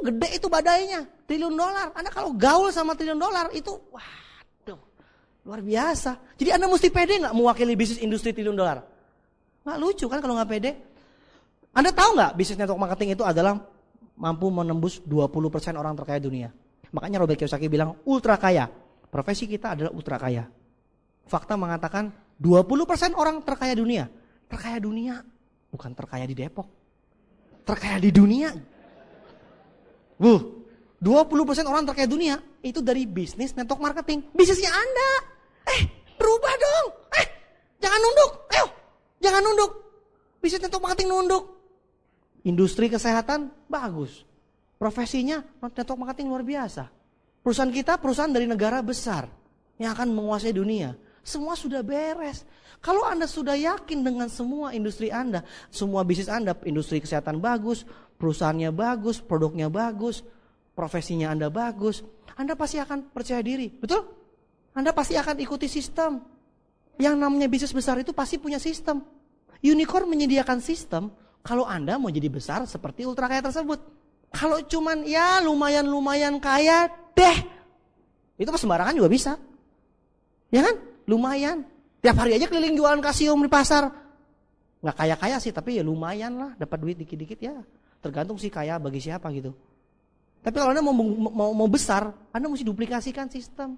Speaker 1: Gede itu badainya, $1 triliun. Anda kalau gaul sama $1 triliun itu, waduh, luar biasa. Jadi Anda mesti pede nggak mewakili bisnis industri $1 triliun? Nggak lucu kan kalau nggak pede? Anda tahu nggak bisnis network marketing itu adalah mampu menembus 20% orang terkaya dunia. Makanya Robert Kiyosaki bilang ultra kaya. Profesi kita adalah ultra kaya. Fakta mengatakan 20% orang terkaya dunia. Terkaya dunia, bukan terkaya di Depok. Terkaya di dunia. 20% orang terkaya dunia itu dari bisnis network marketing. Bisnisnya Anda. Berubah dong. Jangan nunduk. Ayo, jangan nunduk. Bisnis network marketing nunduk. Industri kesehatan bagus. Profesinya network marketing luar biasa. Perusahaan kita perusahaan dari negara besar yang akan menguasai dunia. Semua sudah beres. Kalau Anda sudah yakin dengan semua industri Anda, semua bisnis Anda, industri kesehatan bagus, perusahaannya bagus, produknya bagus, profesinya Anda bagus, Anda pasti akan percaya diri. Betul? Anda pasti akan ikuti sistem. Yang namanya bisnis besar itu pasti punya sistem. Unicorn menyediakan sistem. Kalau Anda mau jadi besar seperti ultra kaya tersebut. Kalau cuman ya lumayan kaya deh. Itu sembarangan juga bisa. Ya kan? Lumayan. Tiap hari aja keliling jualan kasium di pasar. Nggak kaya-kaya sih tapi ya lumayan lah. Dapat duit dikit-dikit ya. Tergantung sih kaya bagi siapa gitu. Tapi kalau Anda mau besar, Anda mesti duplikasikan sistem.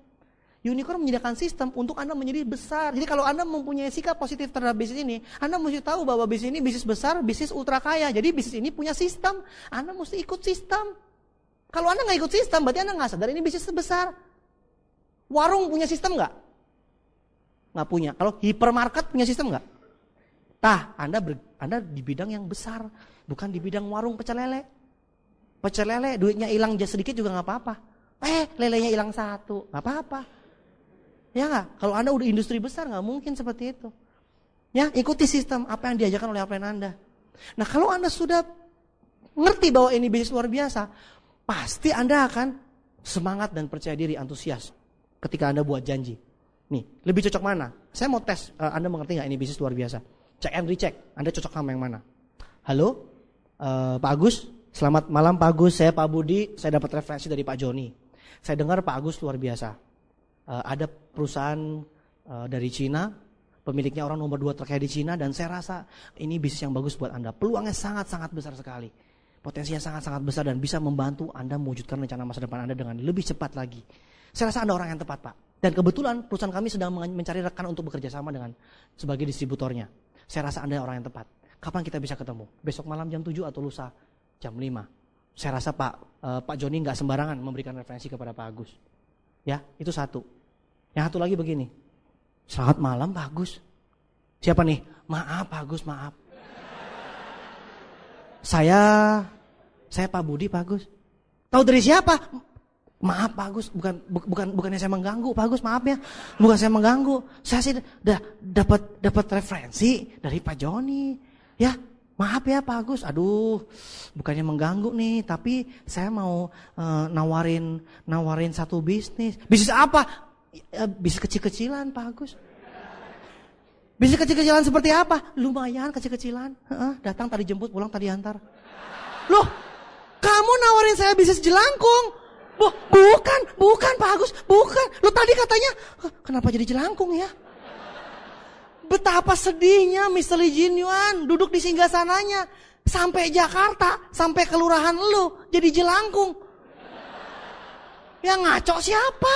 Speaker 1: Unicorn menyediakan sistem untuk Anda menjadi besar. Jadi kalau Anda mempunyai sikap positif terhadap bisnis ini, Anda mesti tahu bahwa bisnis ini bisnis besar, bisnis ultra kaya. Jadi bisnis ini punya sistem. Anda mesti ikut sistem. Kalau Anda nggak ikut sistem, berarti Anda nggak sadar ini bisnis besar. Warung punya sistem nggak? Nggak punya. Kalau hipermarket punya sistem nggak? Anda di bidang yang besar, bukan di bidang warung pecel lele. Pecel lele duitnya hilang sedikit juga nggak apa-apa. Lelenya hilang 1, nggak apa-apa. Ya nggak? Kalau Anda udah industri besar nggak mungkin seperti itu. Ya, ikuti sistem apa yang diajarkan oleh upline Anda. Nah, kalau Anda sudah ngerti bahwa ini bisnis luar biasa, pasti Anda akan semangat dan percaya diri, antusias ketika Anda buat janji. Nih, lebih cocok mana? Saya mau tes, Anda mengerti nggak ini bisnis luar biasa? Check and recheck, Anda cocok sama yang mana? Halo, Pak Agus, selamat malam Pak Agus, saya Pak Budi, saya dapat referensi dari Pak Joni. Saya dengar Pak Agus luar biasa. Ada perusahaan dari Cina, pemiliknya orang nomor 2 terkaya di Cina, dan saya rasa ini bisnis yang bagus buat Anda. Peluangnya sangat-sangat besar sekali. Potensinya sangat-sangat besar dan bisa membantu Anda mewujudkan rencana masa depan Anda dengan lebih cepat lagi. Saya rasa Anda orang yang tepat, Pak. Dan kebetulan perusahaan kami sedang mencari rekan untuk bekerja sama dengan sebagai distributornya. Saya rasa Anda orang yang tepat. Kapan kita bisa ketemu? Besok malam jam 7 atau lusa jam 5. Saya rasa Pak Joni nggak sembarangan memberikan referensi kepada Pak Agus. Ya, itu satu. Yang satu lagi begini. Selamat malam Pak Agus. Siapa nih? Maaf Pak Agus, maaf. Saya Pak Budi Pak Agus. Tahu dari siapa? Maaf Pak Agus, bukannya saya mengganggu Pak Agus, maaf ya. Bukan saya mengganggu. Saya sih dapat referensi dari Pak Joni. Ya, maaf ya Pak Agus. Aduh, bukannya mengganggu nih, tapi saya mau nawarin satu bisnis. Bisnis apa? Bisnis kecil-kecilan Pak Agus. Bisnis kecil-kecilan seperti apa? Lumayan kecil-kecilan. Datang tadi jemput, pulang tadi antar. Loh, kamu nawarin saya bisnis jelangkung? Bukan Pak Agus, bukan. Lo tadi katanya, kenapa jadi jelangkung ya? Betapa sedihnya Mr. Lee Jin Yuan duduk di singgasananya. Sampai Jakarta, sampai kelurahan lo jadi jelangkung. Yang ngaco siapa?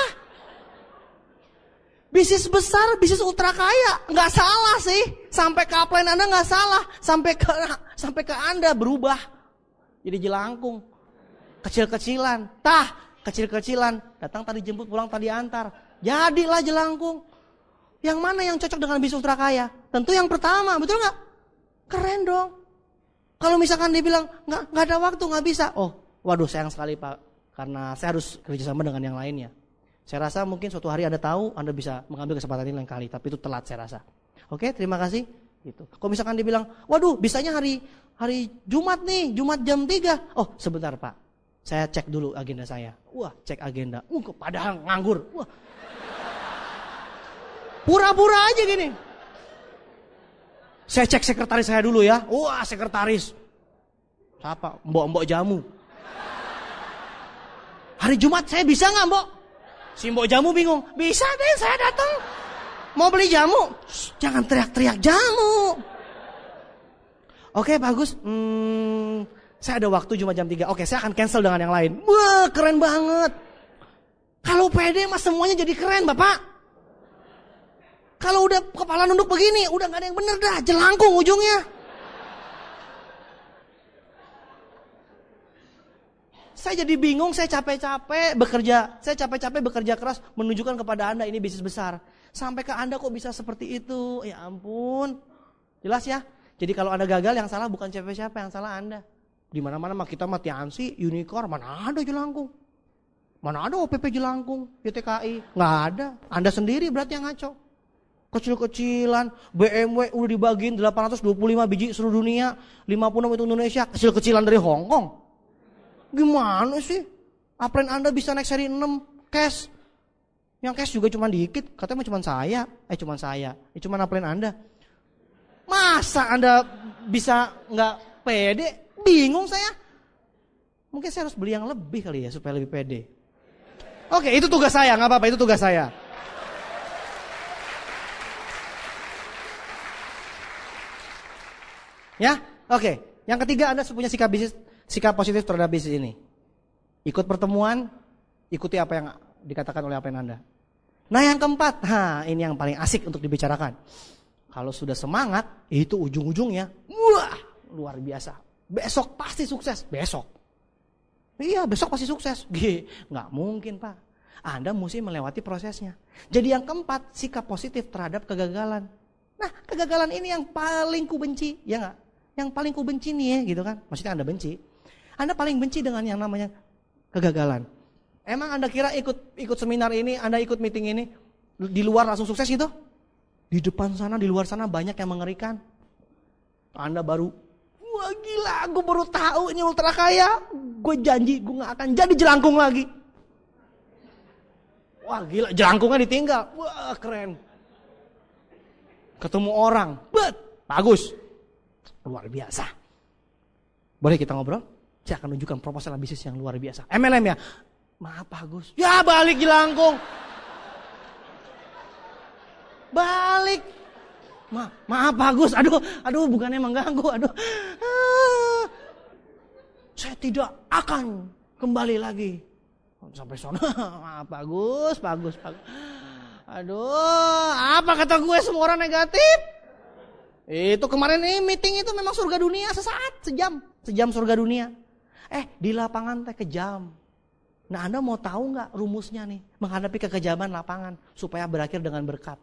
Speaker 1: Bisnis besar, bisnis ultra kaya, nggak salah sih. Sampai ke upline Anda nggak salah, sampai ke Anda berubah jadi jelangkung, kecil-kecilan, kecil-kecilan, datang tadi jemput, pulang tadi antar, jadilah jelangkung. Yang mana yang cocok dengan bisnis ultra kaya? Tentu yang pertama, betul nggak? Keren dong. Kalau misalkan dia bilang nggak ada waktu, nggak bisa, oh, waduh sayang sekali Pak, karena saya harus kerjasama dengan yang lainnya. Saya rasa mungkin suatu hari Anda tahu, Anda bisa mengambil kesempatan ini lain kali, tapi itu telat saya rasa. Oke, terima kasih. Gitu. Kalau misalkan dia bilang, waduh, bisanya hari Jumat nih, Jumat jam 3. Oh, sebentar Pak, saya cek dulu agenda saya. Wah, cek agenda. Padahal nganggur. Wah, pura-pura aja gini. Saya cek sekretaris saya dulu ya. Wah, sekretaris. Siapa? Mbok-mbok jamu. Hari Jumat saya bisa nggak Mbok? Si Mbok jamu bingung. Bisa deh, saya datang. Mau beli jamu? Shh, jangan teriak-teriak jamu. Oke, bagus. Saya ada waktu cuma jam 3. Oke, saya akan cancel dengan yang lain. Wah, keren banget. Kalau pede mas semuanya jadi keren, Bapak. Kalau udah kepala nunduk begini, udah gak ada yang bener dah. Jelangkung ujungnya. Saya jadi bingung, saya capek-capek bekerja keras menunjukkan kepada Anda ini bisnis besar. Sampai ke Anda kok bisa seperti itu? Ya ampun. Jelas ya? Jadi kalau Anda gagal, yang salah bukan siapa-siapa, yang salah Anda. Di mana-mana mah kita mati ansi, unicorn, mana ada jelangkung? Mana ada OPP jelangkung, YTKI? Nggak ada. Anda sendiri berarti yang ngaco. Kecil-kecilan, BMW udah dibagiin 825 biji seluruh dunia, 56 itu Indonesia, kecil-kecilan dari Hong Kong. Gimana sih? Upline Anda bisa naik seri 6 cash. Yang cash juga cuma dikit, katanya cuma saya. Cuma upline Anda. Masa Anda bisa nggak pede? Bingung saya. Mungkin saya harus beli yang lebih kali ya supaya lebih pede. Oke, itu tugas saya, nggak apa-apa, itu tugas saya. Ya, oke. Yang ketiga, Anda punya sikap positif terhadap bisnis ini. Ikut pertemuan, ikuti apa yang dikatakan oleh upline Anda. Nah, yang keempat, ini yang paling asik untuk dibicarakan. Kalau sudah semangat, itu ujung-ujungnya, wah, luar biasa. Besok pasti sukses, besok. Iya, besok pasti sukses. Nggak mungkin, Pak. Anda mesti melewati prosesnya. Jadi yang keempat, sikap positif terhadap kegagalan. Nah, kegagalan ini yang paling kubenci, ya nggak? Yang paling kubenci nih ya, gitu kan? Maksudnya Anda benci. Anda paling benci dengan yang namanya kegagalan. Emang Anda kira ikut seminar ini, Anda ikut meeting ini, di luar langsung sukses gitu? Di depan sana, di luar sana banyak yang mengerikan. Anda baru, wah gila, gue baru tahu ini ultra kaya. Gue janji gue gak akan jadi jelangkung lagi. Wah gila, jelangkungnya ditinggal. Wah keren. Ketemu orang, bagus. Luar biasa. Boleh kita ngobrol? Saya akan tunjukkan proposal bisnis yang luar biasa. MLM ya? Maaf bagus. Ya balik jelangkung. Balik. Maaf bagus. Aduh bukannya mengganggu. Saya tidak akan kembali lagi. Sampai sana. Maaf bagus. Aduh, apa kata gue semua orang negatif? Itu kemarin ini meeting itu memang surga dunia sesaat, sejam surga dunia. Di lapangan teh kejam. Nah Anda mau tahu nggak rumusnya nih menghadapi kekejaman lapangan supaya berakhir dengan berkat?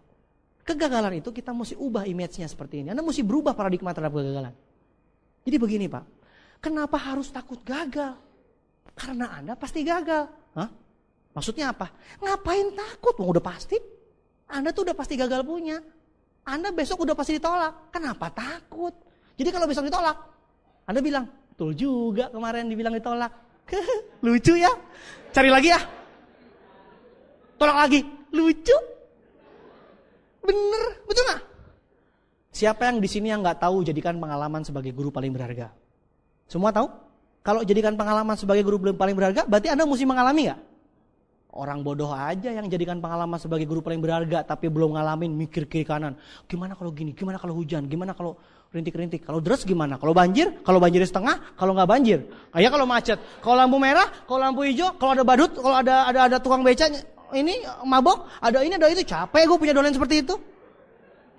Speaker 1: Kegagalan itu kita mesti ubah image-nya seperti ini. Anda mesti berubah paradigma terhadap kegagalan. Jadi begini Pak, kenapa harus takut gagal? Karena Anda pasti gagal. Hah? Maksudnya apa? Ngapain takut? Udah pasti. Anda tuh udah pasti gagal punya. Anda besok udah pasti ditolak. Kenapa takut? Jadi kalau besok ditolak, Anda bilang, betul juga kemarin dibilang ditolak. Lucu ya? Cari lagi ya? Tolak lagi. Lucu. Bener, betul gak? Siapa yang di sini yang nggak tahu jadikan pengalaman sebagai guru paling berharga? Semua tahu? Kalau jadikan pengalaman sebagai guru paling berharga, berarti Anda mesti mengalami nggak? Orang bodoh aja yang jadikan pengalaman sebagai guru paling berharga tapi belum ngalamin, mikir kiri kanan. Gimana kalau gini? Gimana kalau hujan? Gimana kalau rintik-rintik? Kalau deras gimana? Kalau banjir? Kalau banjirnya setengah? Kalau nggak banjir? Kayak kalau macet? Kalau lampu merah? Kalau lampu hijau? Kalau ada badut? Kalau ada tukang beca ini mabok? Ada ini ada itu? Capek gue punya dolen seperti itu.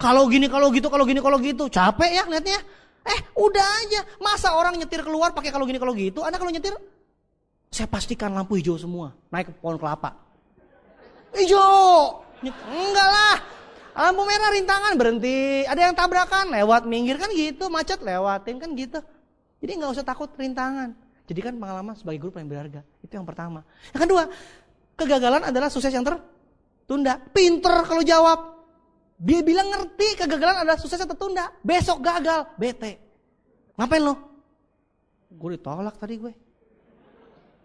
Speaker 1: Kalau gini, kalau gitu, kalau gini, kalau gitu. Capek ya ngeliatnya. Udah aja. Masa orang nyetir keluar pakai kalau gini, kalau gitu. Anda kalau nyetir, saya pastikan lampu hijau semua. Naik ke pohon kelapa. Hijau. Enggak lah. Lampu merah rintangan berhenti. Ada yang tabrakan lewat minggir kan gitu. Macet lewatin kan gitu. Jadi gak usah takut rintangan. Jadikan pengalaman sebagai guru paling berharga. Itu yang pertama. Yang kedua, kegagalan adalah sukses yang tertunda. Pinter kalau jawab. Dia bilang ngerti kegagalan adalah sukses yang tertunda. Besok gagal, bete. Ngapain lo? Gue ditolak tadi gue.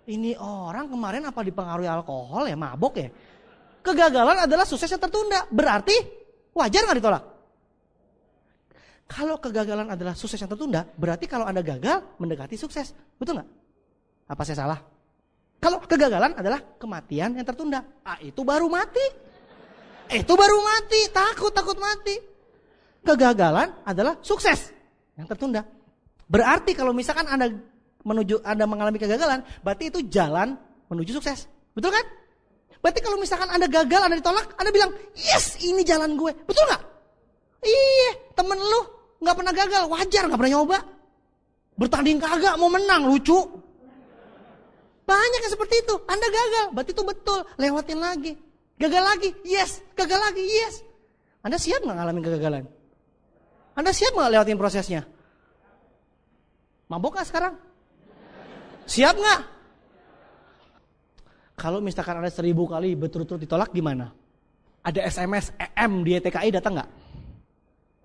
Speaker 1: Ini orang kemarin apa dipengaruhi alkohol ya, mabok ya. Kegagalan adalah sukses yang tertunda. Berarti wajar gak ditolak? Kalau kegagalan adalah sukses yang tertunda, berarti kalau Anda gagal mendekati sukses. Betul gak? Apa saya salah? Kalau kegagalan adalah kematian yang tertunda. Itu baru mati. Itu baru mati, takut mati. Kegagalan adalah sukses yang tertunda. Berarti kalau misalkan Anda mengalami kegagalan, berarti itu jalan menuju sukses. Betul kan? Berarti kalau misalkan Anda gagal, Anda ditolak, Anda bilang, yes ini jalan gue. Betul gak? Iya, temen lu gak pernah gagal, wajar gak pernah nyoba. Bertanding kagak, mau menang, lucu. Banyak yang seperti itu, Anda gagal, berarti itu betul, lewatin lagi. Gagal lagi, yes. Gagal lagi, yes. Anda siap gak ngalamin kegagalan? Anda siap gak lewatin prosesnya? Mabok gak sekarang? Siap gak? Kalau misalkan Anda 1000 kali berturut-turut ditolak gimana? Ada SMS EM di ETKI datang gak?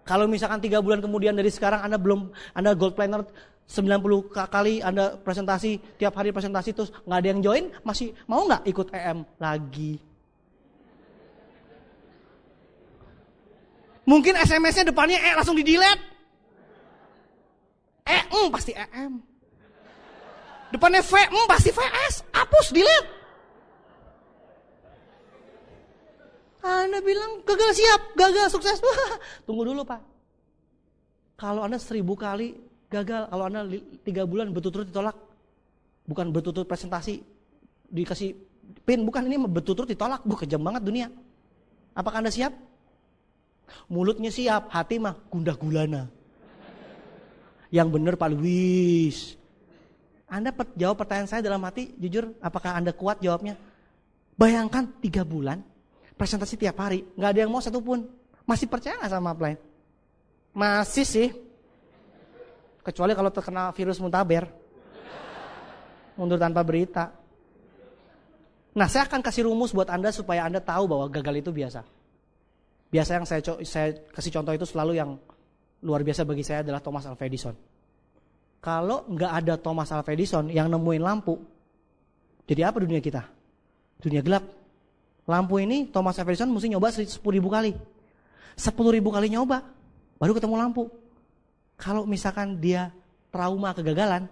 Speaker 1: Kalau misalkan 3 bulan kemudian dari sekarang Anda gold planner 90 kali Anda presentasi, tiap hari presentasi terus gak ada yang join, masih mau gak ikut EM lagi? Mungkin SMS-nya depannya langsung di-delete. Pasti EM. Depannya V, pasti VS. Hapus, delete. Anda bilang gagal siap, gagal sukses. Tunggu dulu Pak. Kalau Anda 1000 kali gagal, kalau Anda 3 bulan berturut-turut ditolak. Bukan berturut-turut presentasi, dikasih pin, bukan, ini berturut-turut ditolak. Kejam banget dunia. Apakah Anda siap? Mulutnya siap, hati mah gundah gulana. Yang benar Pak Luis. Anda jawab pertanyaan saya dalam hati, jujur, apakah Anda kuat jawabnya? Bayangkan 3 bulan, presentasi tiap hari, gak ada yang mau satupun. Masih percaya gak sama upline? Masih sih. Kecuali kalau terkena virus muntaber. Mundur tanpa berita. Nah, saya akan kasih rumus buat Anda supaya Anda tahu bahwa gagal itu biasa. Biasa yang saya kasih contoh itu selalu yang luar biasa bagi saya adalah Thomas Alva Edison. Kalau nggak ada Thomas Alva Edison yang nemuin lampu, jadi apa dunia kita? Dunia gelap. Lampu ini Thomas Alva Edison mesti nyoba 10.000 kali. 10.000 kali nyoba, baru ketemu lampu. Kalau misalkan dia trauma kegagalan,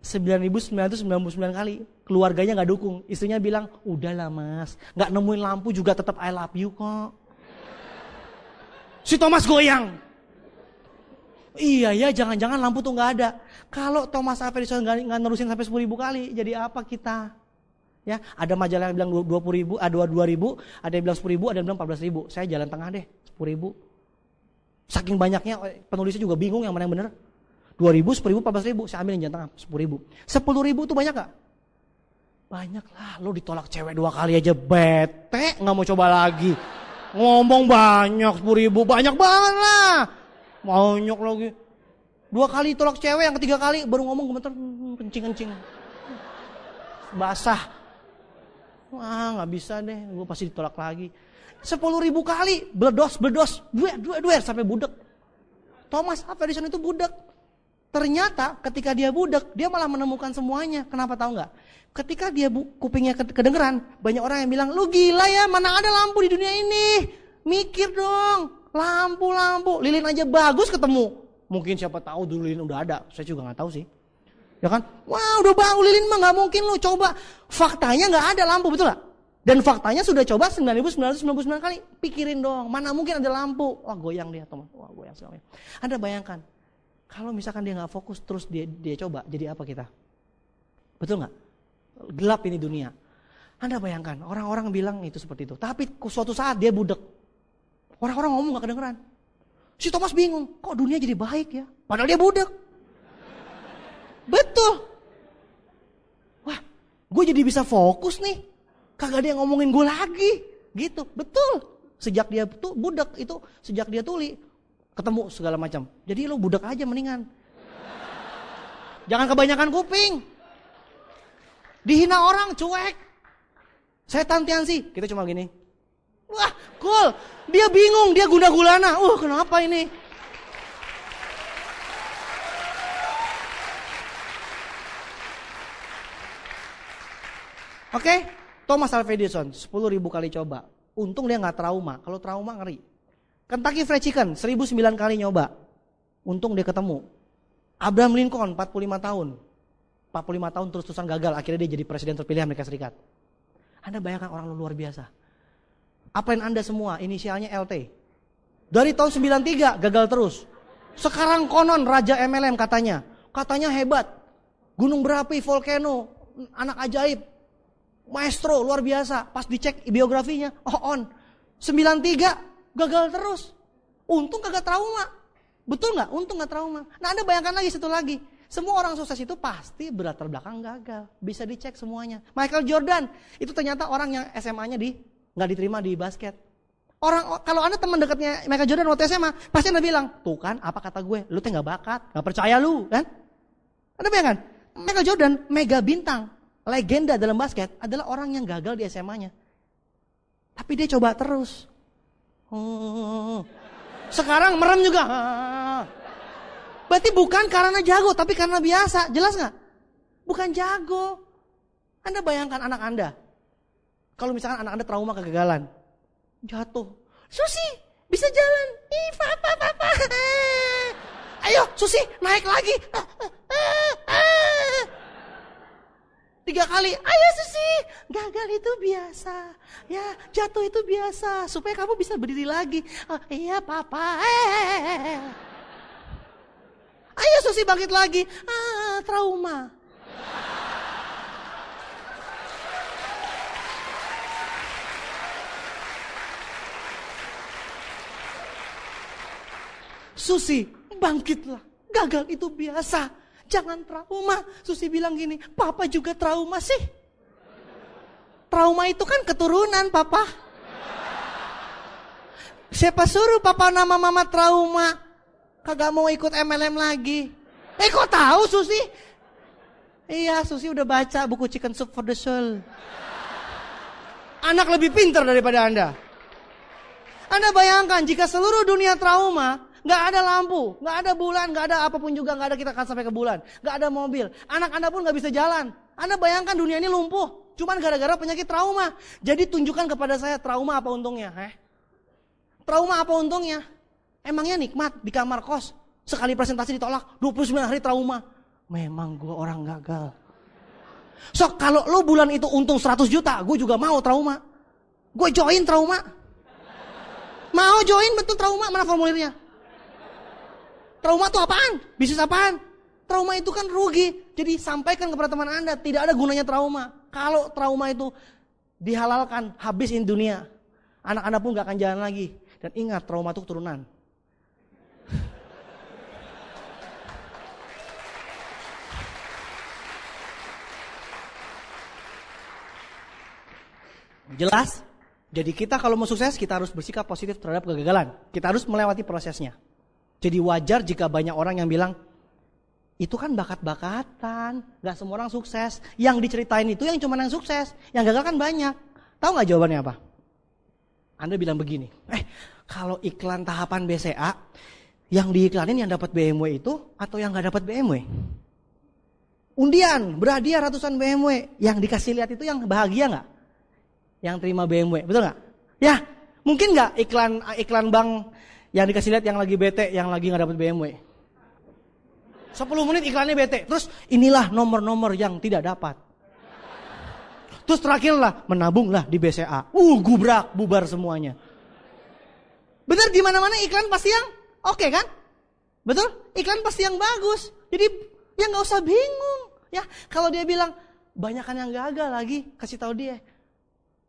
Speaker 1: 9.999 kali, keluarganya nggak dukung. Istrinya bilang, udahlah mas, nggak nemuin lampu juga tetap I love you kok. Si Thomas goyang. Iya ya, jangan-jangan lampu tuh nggak ada. Kalau Thomas Alva Edison nggak nerusin sampai 10.000 kali, jadi apa kita? Ya, ada majalah yang bilang 20.000, ada 2.000, ada yang bilang 10.000, ada yang bilang 14.000. Saya jalan tengah deh, 10.000. Saking banyaknya, penulisnya juga bingung yang mana yang benar. 2.000, 10.000, 14.000. Saya ambil yang jalan tengah, 10.000. 10.000 itu banyak gak? Banyak lah, lo ditolak cewek 2 kali aja bete, gak mau coba lagi. Ngomong banyak, 10.000, banyak banget lah. Banyak lagi. 2 kali tolak cewek, yang ketiga kali baru ngomong gemeter, kencing-kencing. Basah. Wah gak bisa deh, gue pasti ditolak lagi. 10.000 kali, bledos, duer, sampai budek. Thomas Alva Edison itu budek. Ternyata ketika dia budek, dia malah menemukan semuanya. Kenapa tahu gak? Ketika dia kupingnya kedengeran, banyak orang yang bilang, lu gila ya, mana ada lampu di dunia ini. Mikir dong, lampu. Lilin aja bagus ketemu. Mungkin siapa tahu dulu lilin udah ada, saya juga gak tahu sih. Ya kan? Wah udah bangun lilin mah gak mungkin lu coba. Faktanya gak ada lampu, betul gak? Dan faktanya sudah coba 9.999 kali. Pikirin dong, mana mungkin ada lampu. Wah goyang dia teman, wah goyang sekali. Anda bayangkan, kalau misalkan dia gak fokus terus dia coba, jadi apa kita? Betul gak? Gelap ini dunia. Anda bayangkan, orang-orang bilang itu seperti itu. Tapi suatu saat dia budek. Orang-orang ngomong gak kedengeran. Si Thomas bingung, kok dunia jadi baik ya? Padahal dia budek. Betul. Wah, gue jadi bisa fokus nih. Kagak ada yang ngomongin gue lagi. Gitu, betul. Sejak dia tuh budek itu, sejak dia tuli, ketemu segala macam. Jadi lo budek aja mendingan. Jangan kebanyakan kuping. Dihina orang, cuek. Saya tantiansi, kita cuma gini. Wah, cool. Dia bingung, dia guna-gulana. Kenapa ini? Oke, Thomas Alva Edison 10.000 kali coba. Untung dia gak trauma. Kalau trauma ngeri. Kentucky Fried Chicken 1.009 kali nyoba. Untung dia ketemu. Abraham Lincoln 45 tahun. 45 tahun terus-terusan gagal. Akhirnya dia jadi presiden terpilih Amerika Serikat. Anda bayangkan orang luar biasa. Upline Anda semua inisialnya LT. Dari tahun 93 gagal terus. Sekarang konon Raja MLM katanya. Katanya hebat. Gunung berapi, volcano, anak ajaib. Maestro luar biasa. Pas dicek biografinya, on. 93 gagal terus. Untung kagak trauma. Betul gak? Untung gak trauma. Nah Anda bayangkan lagi satu lagi. Semua orang sukses itu pasti berlatar belakang gagal. Bisa dicek semuanya. Michael Jordan itu ternyata orang yang SMA-nya gak diterima di basket. Kalau Anda teman dekatnya Michael Jordan waktu SMA, pasti Anda bilang, tuh kan apa kata gue, lu tuh gak bakat, gak percaya lu kan. Anda bayangkan, Michael Jordan mega bintang, legenda dalam basket adalah orang yang gagal di SMA-nya. Tapi dia coba terus. Sekarang merem juga. Berarti bukan karena jago, tapi karena biasa. Jelas gak? Bukan jago. Anda bayangkan anak Anda. Kalau misalkan anak Anda trauma kegagalan. Jatuh. Susi, bisa jalan. Papa. Ayo, Susi, naik lagi. 3 kali. Ayo Susi, gagal itu biasa. Ya, jatuh itu biasa. Supaya kamu bisa berdiri lagi. Iya, Papa. Ayo Susi bangkit lagi. Trauma. Susi, bangkitlah. Gagal itu biasa. Jangan trauma. Susi bilang gini, Papa juga trauma sih. Trauma itu kan keturunan, Papa. Siapa suruh Papa nama Mama trauma? Kagak mau ikut MLM lagi. Kok tahu Susi? Iya, Susi udah baca buku Chicken Soup for the Soul. Anak lebih pintar daripada Anda. Anda bayangkan jika seluruh dunia trauma, nggak ada lampu, nggak ada bulan, nggak ada apapun juga, nggak ada kita akan sampai ke bulan, nggak ada mobil, anak Anda pun nggak bisa jalan. Anda bayangkan dunia ini lumpuh, cuman gara-gara penyakit trauma. Jadi tunjukkan kepada saya trauma apa untungnya? Trauma apa untungnya? Emangnya nikmat di kamar kos, sekali presentasi ditolak, 29 hari trauma. Memang gue orang gagal. So kalau lo bulan itu untung 100 juta, gue juga mau trauma. Gue join trauma. Mau join betul trauma, mana formulirnya? Trauma itu apaan? Bisnis apaan? Trauma itu kan rugi. Jadi sampaikan kepada teman Anda, tidak ada gunanya trauma. Kalau trauma itu dihalalkan, habisin dunia. Anak Anda pun gak akan jalan lagi. Dan ingat, trauma itu keturunan. Jelas? Jadi kita kalau mau sukses, kita harus bersikap positif terhadap kegagalan. Kita harus melewati prosesnya. Jadi wajar jika banyak orang yang bilang, itu kan bakat-bakatan, gak semua orang sukses. Yang diceritain itu yang cuma yang sukses, yang gagal kan banyak. Tahu gak jawabannya apa? Anda bilang begini, kalau iklan tahapan BCA, yang diiklanin yang dapat BMW itu atau yang gak dapat BMW? Undian, berhadiah ratusan BMW, yang dikasih lihat itu yang bahagia gak? Yang terima BMW, betul gak? Ya, mungkin gak iklan bank yang dikasih lihat yang lagi bete, yang lagi gak dapat BMW? 10 menit iklannya bete, terus inilah nomor-nomor yang tidak dapat. Terus terakhirlah menabunglah di BCA. Gubrak, bubar semuanya. Bener, di mana-mana iklan pasti yang oke kan? Betul? Iklan pasti yang bagus. Jadi ya nggak usah bingung. Ya kalau dia bilang banyakan yang gagal lagi, kasih tahu dia.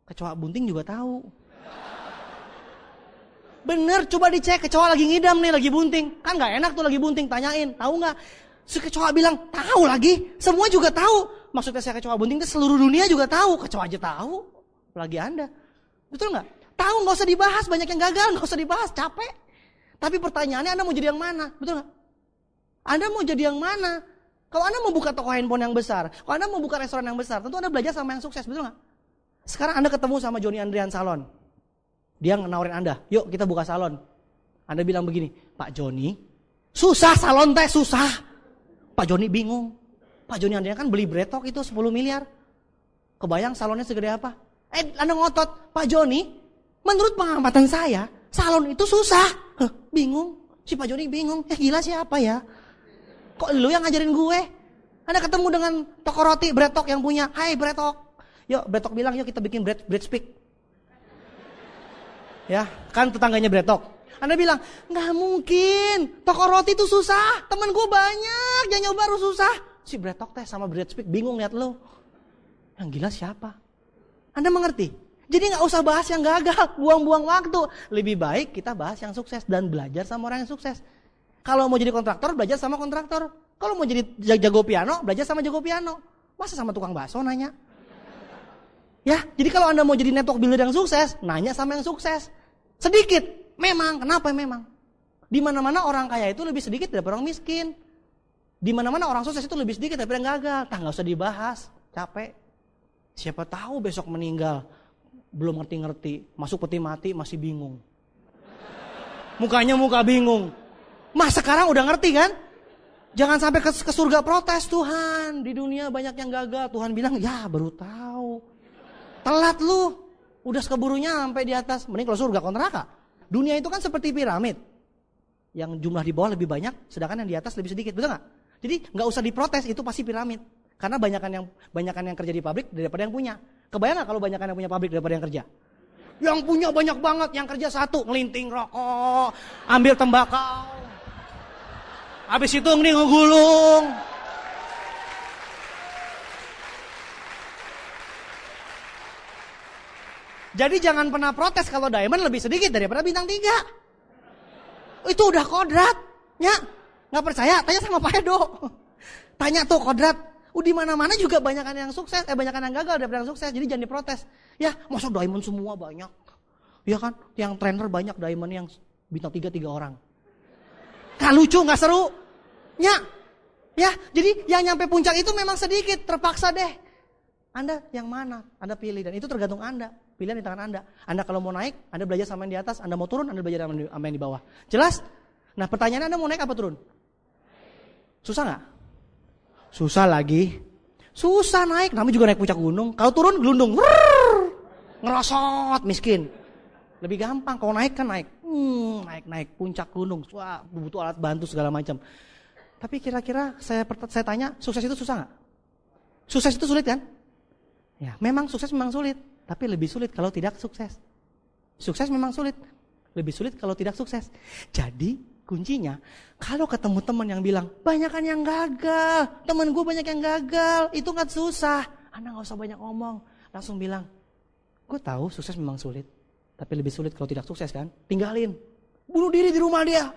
Speaker 1: Kecoa bunting juga tahu. Bener, coba dicek kecoa lagi ngidam nih, lagi bunting. Kan nggak enak tuh lagi bunting, tanyain, tahu nggak? Si kecoa bilang tahu lagi, semua juga tahu. Maksudnya saya kecoa bunting itu seluruh dunia juga tahu, kecoa aja tahu, apalagi Anda. Betul nggak? Tahu, nggak usah dibahas, banyak yang gagal, nggak usah dibahas, capek. Tapi pertanyaannya Anda mau jadi yang mana? Betul nggak? Anda mau jadi yang mana? Kalau Anda mau buka toko handphone yang besar, kalau Anda mau buka restoran yang besar, tentu Anda belajar sama yang sukses, betul nggak? Sekarang Anda ketemu sama Johnny Andrian Salon. Dia nawarin Anda, yuk kita buka salon. Anda bilang begini, Pak Johnny, susah salon teh, susah. Pak Johnny bingung. Pak Johnny Andrian kan beli Bretok itu 10 miliar. Kebayang salonnya segede apa? Anda ngotot, Pak Johnny, menurut pengamatan saya, salon itu susah. Bingung, si Pak Johnny bingung. Gila siapa ya? Kok lu yang ngajarin gue? Anda ketemu dengan toko roti Bretok yang punya, hai Bretok. Yuk Bretok bilang, yuk kita bikin bread speak. Ya, kan tetangganya Bretok. Anda bilang, nggak mungkin, toko roti itu susah, temen gue banyak, yang nyoba harus susah. Si Bretok teh sama bread speak bingung liat lo. Yang gila siapa? Anda mengerti? Jadi nggak usah bahas yang gagal, buang-buang waktu. Lebih baik kita bahas yang sukses dan belajar sama orang yang sukses. Kalau mau jadi kontraktor, belajar sama kontraktor. Kalau mau jadi jago piano, belajar sama jago piano. Masa sama tukang bakso nanya? Ya, jadi kalau Anda mau jadi network builder yang sukses, nanya sama yang sukses. Sedikit, memang. Kenapa memang? Di mana-mana orang kaya itu lebih sedikit daripada orang miskin. Di mana-mana orang sukses itu lebih sedikit daripada yang gagal. Nggak usah dibahas, capek. Siapa tahu besok meninggal, belum ngerti-ngerti, masuk peti mati masih bingung. Mukanya muka bingung. Mas sekarang udah ngerti kan? Jangan sampai ke surga protes, Tuhan. Di dunia banyak yang gagal. Tuhan bilang, ya baru tahu. Telat lu. Udah keburunya sampai di atas. Mending kalau surga kontra neraka. Dunia itu kan seperti piramid. Yang jumlah di bawah lebih banyak, sedangkan yang di atas lebih sedikit. Betul gak? Jadi gak usah diprotes, itu pasti piramid. Karena banyakan yang kerja di pabrik daripada yang punya. Kebayang gak kalau banyakan yang punya pabrik daripada yang kerja? Yang punya banyak banget, yang kerja satu. Ngelinting rokok, ambil tembakau. Habis itu ngegulung. Jadi jangan pernah protes kalau diamond lebih sedikit daripada bintang 3. Itu udah kodrat. Ya, nggak percaya? Tanya sama Pak Edo. Tanya tuh kodrat. Di mana-mana juga banyakan yang sukses, banyakan yang gagal daripada yang sukses. Jadi jangan diprotes. Ya, masa diamond semua banyak. Ya kan? Yang trainer banyak diamond yang bintang 3 orang. Nggak lucu, nggak seru. Ya, jadi yang nyampe puncak itu memang sedikit, terpaksa deh. Anda yang mana? Anda pilih, dan itu tergantung Anda. Pilihan di tangan Anda. Anda kalau mau naik, Anda belajar sama yang di atas. Anda mau turun, Anda belajar sama yang di bawah. Jelas? Nah pertanyaannya, Anda mau naik apa turun? Susah nggak? Susah lagi. Susah naik, namanya juga naik puncak gunung. Kalau turun gelundung, ngerosot, miskin. Lebih gampang. Kalau naik kan naik, naik puncak gunung. Wah, butuh alat bantu segala macam. Tapi kira-kira saya tanya, sukses itu susah nggak? Sukses itu sulit kan? Ya, memang sukses memang sulit, tapi lebih sulit kalau tidak sukses. Sukses memang sulit, lebih sulit kalau tidak sukses. Jadi kuncinya, kalau ketemu teman yang bilang, banyakan yang gagal, teman gue banyak yang gagal, itu nggak susah. Anda nggak usah banyak ngomong, langsung bilang, gue tahu sukses memang sulit, tapi lebih sulit kalau tidak sukses kan? Tinggalin, bunuh diri di rumah dia.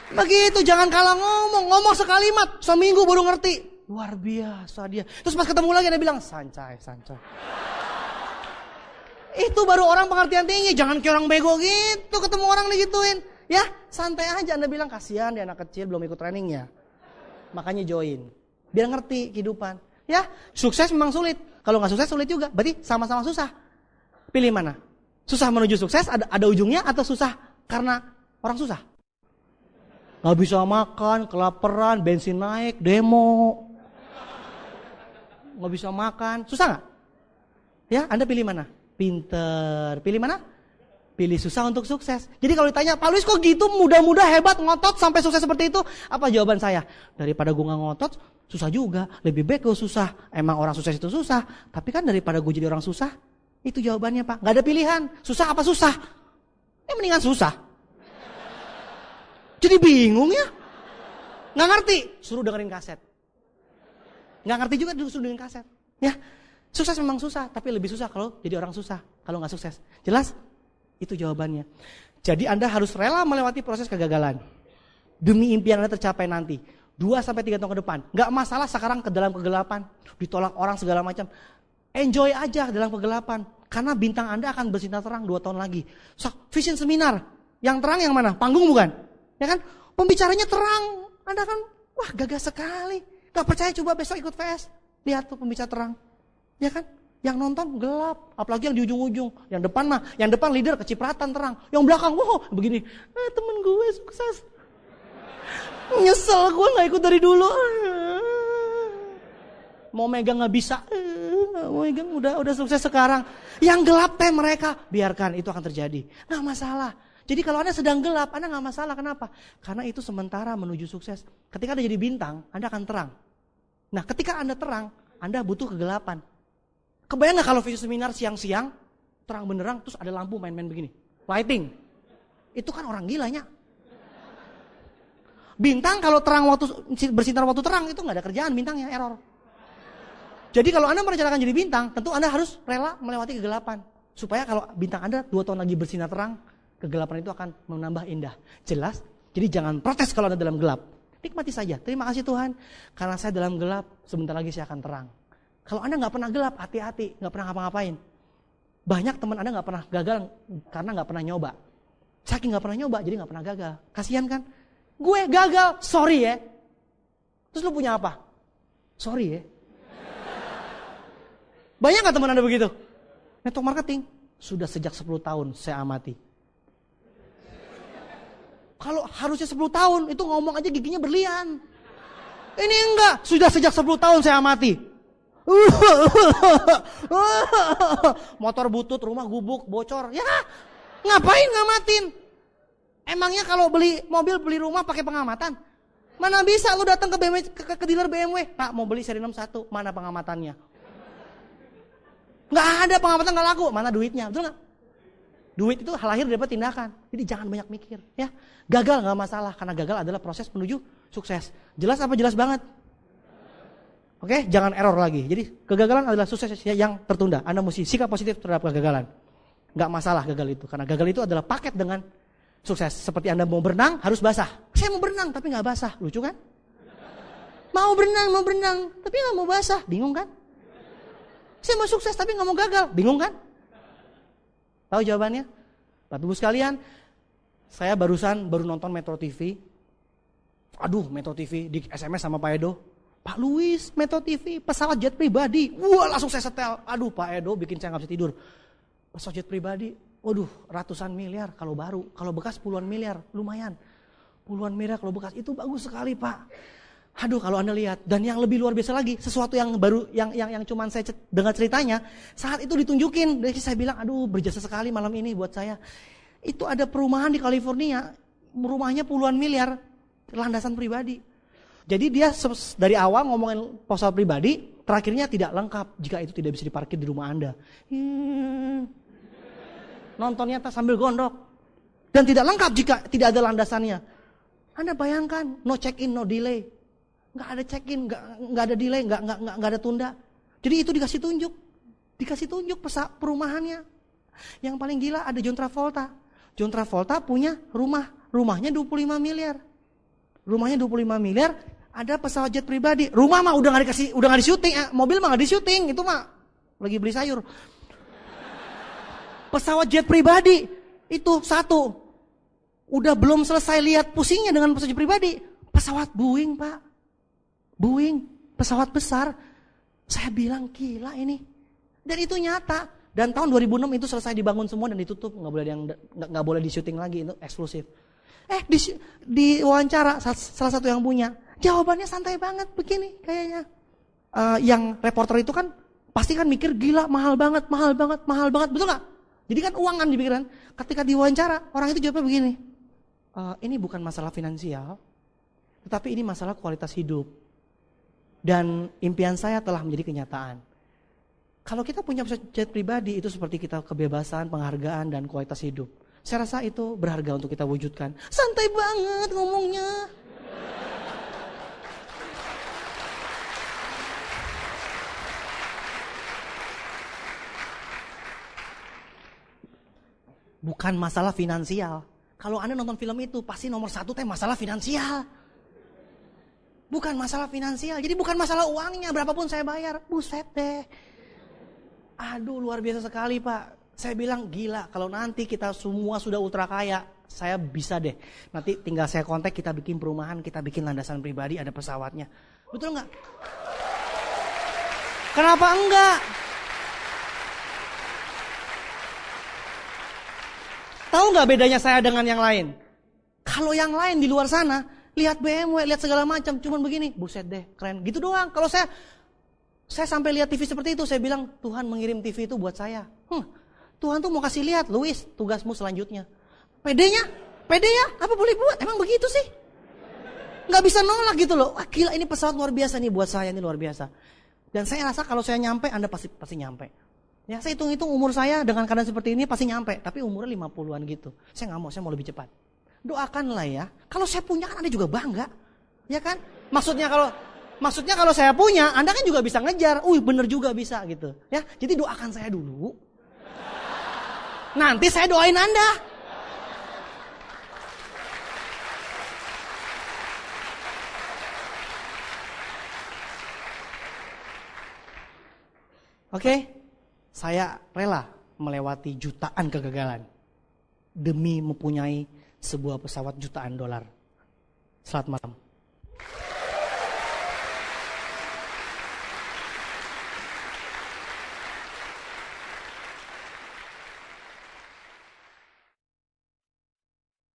Speaker 1: Begitu, jangan kalah ngomong sekalimat, seminggu baru ngerti. Luar biasa dia. Terus pas ketemu lagi dia bilang, sancai. Itu baru orang pengertian tinggi, jangan kayak orang bego gitu, ketemu orang digituin. Ya, santai aja, Anda bilang kasihan dia anak kecil belum ikut trainingnya. Makanya join, biar ngerti kehidupan. Ya, sukses memang sulit. Kalau nggak sukses sulit juga, berarti sama-sama susah. Pilih mana? Susah menuju sukses ada ujungnya, atau susah karena orang susah? Gak bisa makan, kelaparan, bensin naik, demo. Gak bisa makan, susah gak? Ya, Anda pilih mana? Pinter. Pilih mana? Pilih susah untuk sukses. Jadi kalau ditanya, Pak Luis kok gitu muda-muda hebat ngotot sampai sukses seperti itu? Apa jawaban saya? Daripada gue gak ngotot, susah juga. Lebih baik gue susah. Emang orang sukses itu susah. Tapi kan daripada gue jadi orang susah, itu jawabannya Pak. Gak ada pilihan. Susah apa susah? Ya mendingan susah. Jadi bingung ya, nggak ngerti, suruh dengerin kaset. Nggak ngerti juga suruh dengerin kaset. Ya, sukses memang susah, tapi lebih susah kalau jadi orang susah, kalau nggak sukses. Jelas? Itu jawabannya. Jadi Anda harus rela melewati proses kegagalan demi impian Anda tercapai nanti. 2-3 tahun ke depan. Nggak masalah sekarang ke dalam kegelapan, ditolak orang segala macam. Enjoy aja dalam kegelapan, karena bintang Anda akan bersinar terang 2 tahun lagi. Vision seminar, yang terang yang mana? Panggung bukan? Ya kan, pembicaranya terang, Anda kan, wah gagah sekali. Gak percaya coba besok ikut VS, lihat tuh pembicara terang. Ya kan, yang nonton gelap, apalagi yang di ujung-ujung. Yang depan leader kecipratan terang. Yang belakang, wah begini, temen gue sukses. Nyesel gue gak ikut dari dulu. Mau megang gak bisa, mau megang udah sukses sekarang. Yang gelap mereka, biarkan itu akan terjadi. Gak masalah. Jadi kalau Anda sedang gelap, Anda gak masalah. Kenapa? Karena itu sementara menuju sukses. Ketika Anda jadi bintang, Anda akan terang. Nah ketika Anda terang, Anda butuh kegelapan. Kebayang gak kalau vision seminar siang-siang, terang benderang, terus ada lampu main-main begini. Lighting. Itu kan orang gilanya. Bintang kalau terang waktu bersinar waktu terang, itu gak ada kerjaan bintangnya, error. Jadi kalau Anda merencanakan jadi bintang, tentu Anda harus rela melewati kegelapan. Supaya kalau bintang Anda 2 tahun lagi bersinar terang, kegelapan itu akan menambah indah. Jelas? Jadi jangan protes kalau Anda dalam gelap. Nikmati saja. Terima kasih Tuhan. Karena saya dalam gelap, sebentar lagi saya akan terang. Kalau Anda gak pernah gelap, hati-hati. Gak pernah ngapa-ngapain. Banyak teman Anda gak pernah gagal karena gak pernah nyoba. Saking gak pernah nyoba, jadi gak pernah gagal. Kasihan kan? Gue gagal, sorry ya. Terus lu punya apa? Sorry ya. Banyak gak teman Anda begitu? Network marketing. Sudah sejak 10 tahun saya amati. Kalau harusnya 10 tahun, itu ngomong aja giginya berlian. Ini enggak, sudah sejak 10 tahun saya amati. Motor butut, rumah gubuk, bocor. Ya, ngapain ngamatin? Emangnya kalau beli mobil, beli rumah pakai pengamatan? Mana bisa lu datang ke BMW, ke dealer BMW. Pak, mau beli seri 61, mana pengamatannya? Nggak ada pengamatan, nggak laku. Mana duitnya, betul nggak? Duit itu hal lahir daripada tindakan. Jadi jangan banyak mikir, ya. Gagal nggak masalah, karena gagal adalah proses menuju sukses. Jelas apa jelas banget? Oke, jangan error lagi. Jadi kegagalan adalah sukses yang tertunda. Anda mesti sikap positif terhadap kegagalan. Nggak masalah gagal itu, karena gagal itu adalah paket dengan sukses. Seperti Anda mau berenang harus basah. Saya mau berenang tapi nggak basah, lucu kan? Mau berenang, tapi nggak mau basah, bingung kan? Saya mau sukses tapi nggak mau gagal, bingung kan? Tahu jawabannya? Bapak Ibu sekalian, Saya baru nonton Metro TV. Aduh, Metro TV di SMS sama Pak Edo. Pak Luis, Metro TV, pesawat jet pribadi. Wah, langsung saya setel. Aduh, Pak Edo bikin saya nggak bisa tidur. Pesawat jet pribadi, waduh, ratusan miliar kalau baru. Kalau bekas puluhan miliar, lumayan. Puluhan miliar kalau bekas, itu bagus sekali, Pak. Aduh, kalau Anda lihat. Dan yang lebih luar biasa lagi, sesuatu yang baru, yang cuman saya dengar ceritanya, saat itu ditunjukin. Jadi saya bilang, aduh, berjasa sekali malam ini buat saya. Itu ada perumahan di California, rumahnya puluhan miliar, landasan pribadi. Jadi dia dari awal ngomongin pesawat pribadi, terakhirnya tidak lengkap jika itu tidak bisa diparkir di rumah Anda. Nontonnya sambil gondok. Dan tidak lengkap jika tidak ada landasannya. Anda bayangkan, no check in, no delay. Nggak ada check in, nggak ada delay, nggak ada tunda. Jadi itu dikasih tunjuk perumahannya. Yang paling gila ada John Travolta. John Travolta punya rumahnya 25 miliar. Rumahnya 25 miliar, ada pesawat jet pribadi. Rumah mah udah nggak di syuting, mobil mah nggak di syuting, itu mah lagi beli sayur. Pesawat jet pribadi itu satu. Udah belum selesai lihat pusingnya dengan pesawat jet pribadi. Pesawat Boeing, Pak. Boeing, pesawat besar. Saya bilang gila ini. Dan itu nyata. Dan tahun 2006 itu selesai dibangun semua dan ditutup, nggak boleh di syuting lagi, itu eksklusif. Di wawancara salah satu yang punya, jawabannya santai banget begini kayaknya. Yang reporter itu kan pasti kan mikir gila mahal banget, betul nggak? Jadi kan uang kan di pikiran. Ketika diwawancara orang itu jawabnya begini, ini bukan masalah finansial, tetapi ini masalah kualitas hidup. Dan impian saya telah menjadi kenyataan. Kalau kita punya jet pribadi itu seperti kita kebebasan, penghargaan, dan kualitas hidup. Saya rasa itu berharga untuk kita wujudkan. Santai banget ngomongnya. Bukan masalah finansial. Kalau Anda nonton film itu pasti nomor satu masalah finansial. Bukan masalah finansial. Jadi bukan masalah uangnya, berapapun saya bayar. Buset deh. Aduh, luar biasa sekali, Pak. Saya bilang gila, kalau nanti kita semua sudah ultra kaya, saya bisa deh. Nanti tinggal saya kontak, kita bikin perumahan, kita bikin landasan pribadi, ada pesawatnya. Betul nggak? Kenapa enggak? Tahu nggak bedanya saya dengan yang lain? Kalau yang lain di luar sana, lihat BMW, lihat segala macam, cuman begini, buset deh, keren. Gitu doang. Kalau saya sampai lihat TV seperti itu, saya bilang, Tuhan mengirim TV itu buat saya. Tuhan tuh mau kasih lihat, Luis, tugasmu selanjutnya. Pedenya, apa boleh buat? Emang begitu sih? Nggak bisa nolak gitu loh. Wah, gila, ini pesawat luar biasa nih buat saya, ini luar biasa. Dan saya rasa kalau saya nyampe, Anda pasti nyampe. Ya, saya hitung-hitung umur saya dengan keadaan seperti ini pasti nyampe. Tapi umurnya 50-an gitu. Saya nggak mau, saya mau lebih cepat. Doakanlah ya. Kalau saya punya kan Anda juga bangga. Ya kan? Maksudnya kalau saya punya, Anda kan juga bisa ngejar. Bener juga bisa gitu. Ya, jadi doakan saya dulu. Nanti saya doain Anda. Oke? Saya rela melewati jutaan kegagalan demi mempunyai sebuah pesawat jutaan dolar. Selamat malam.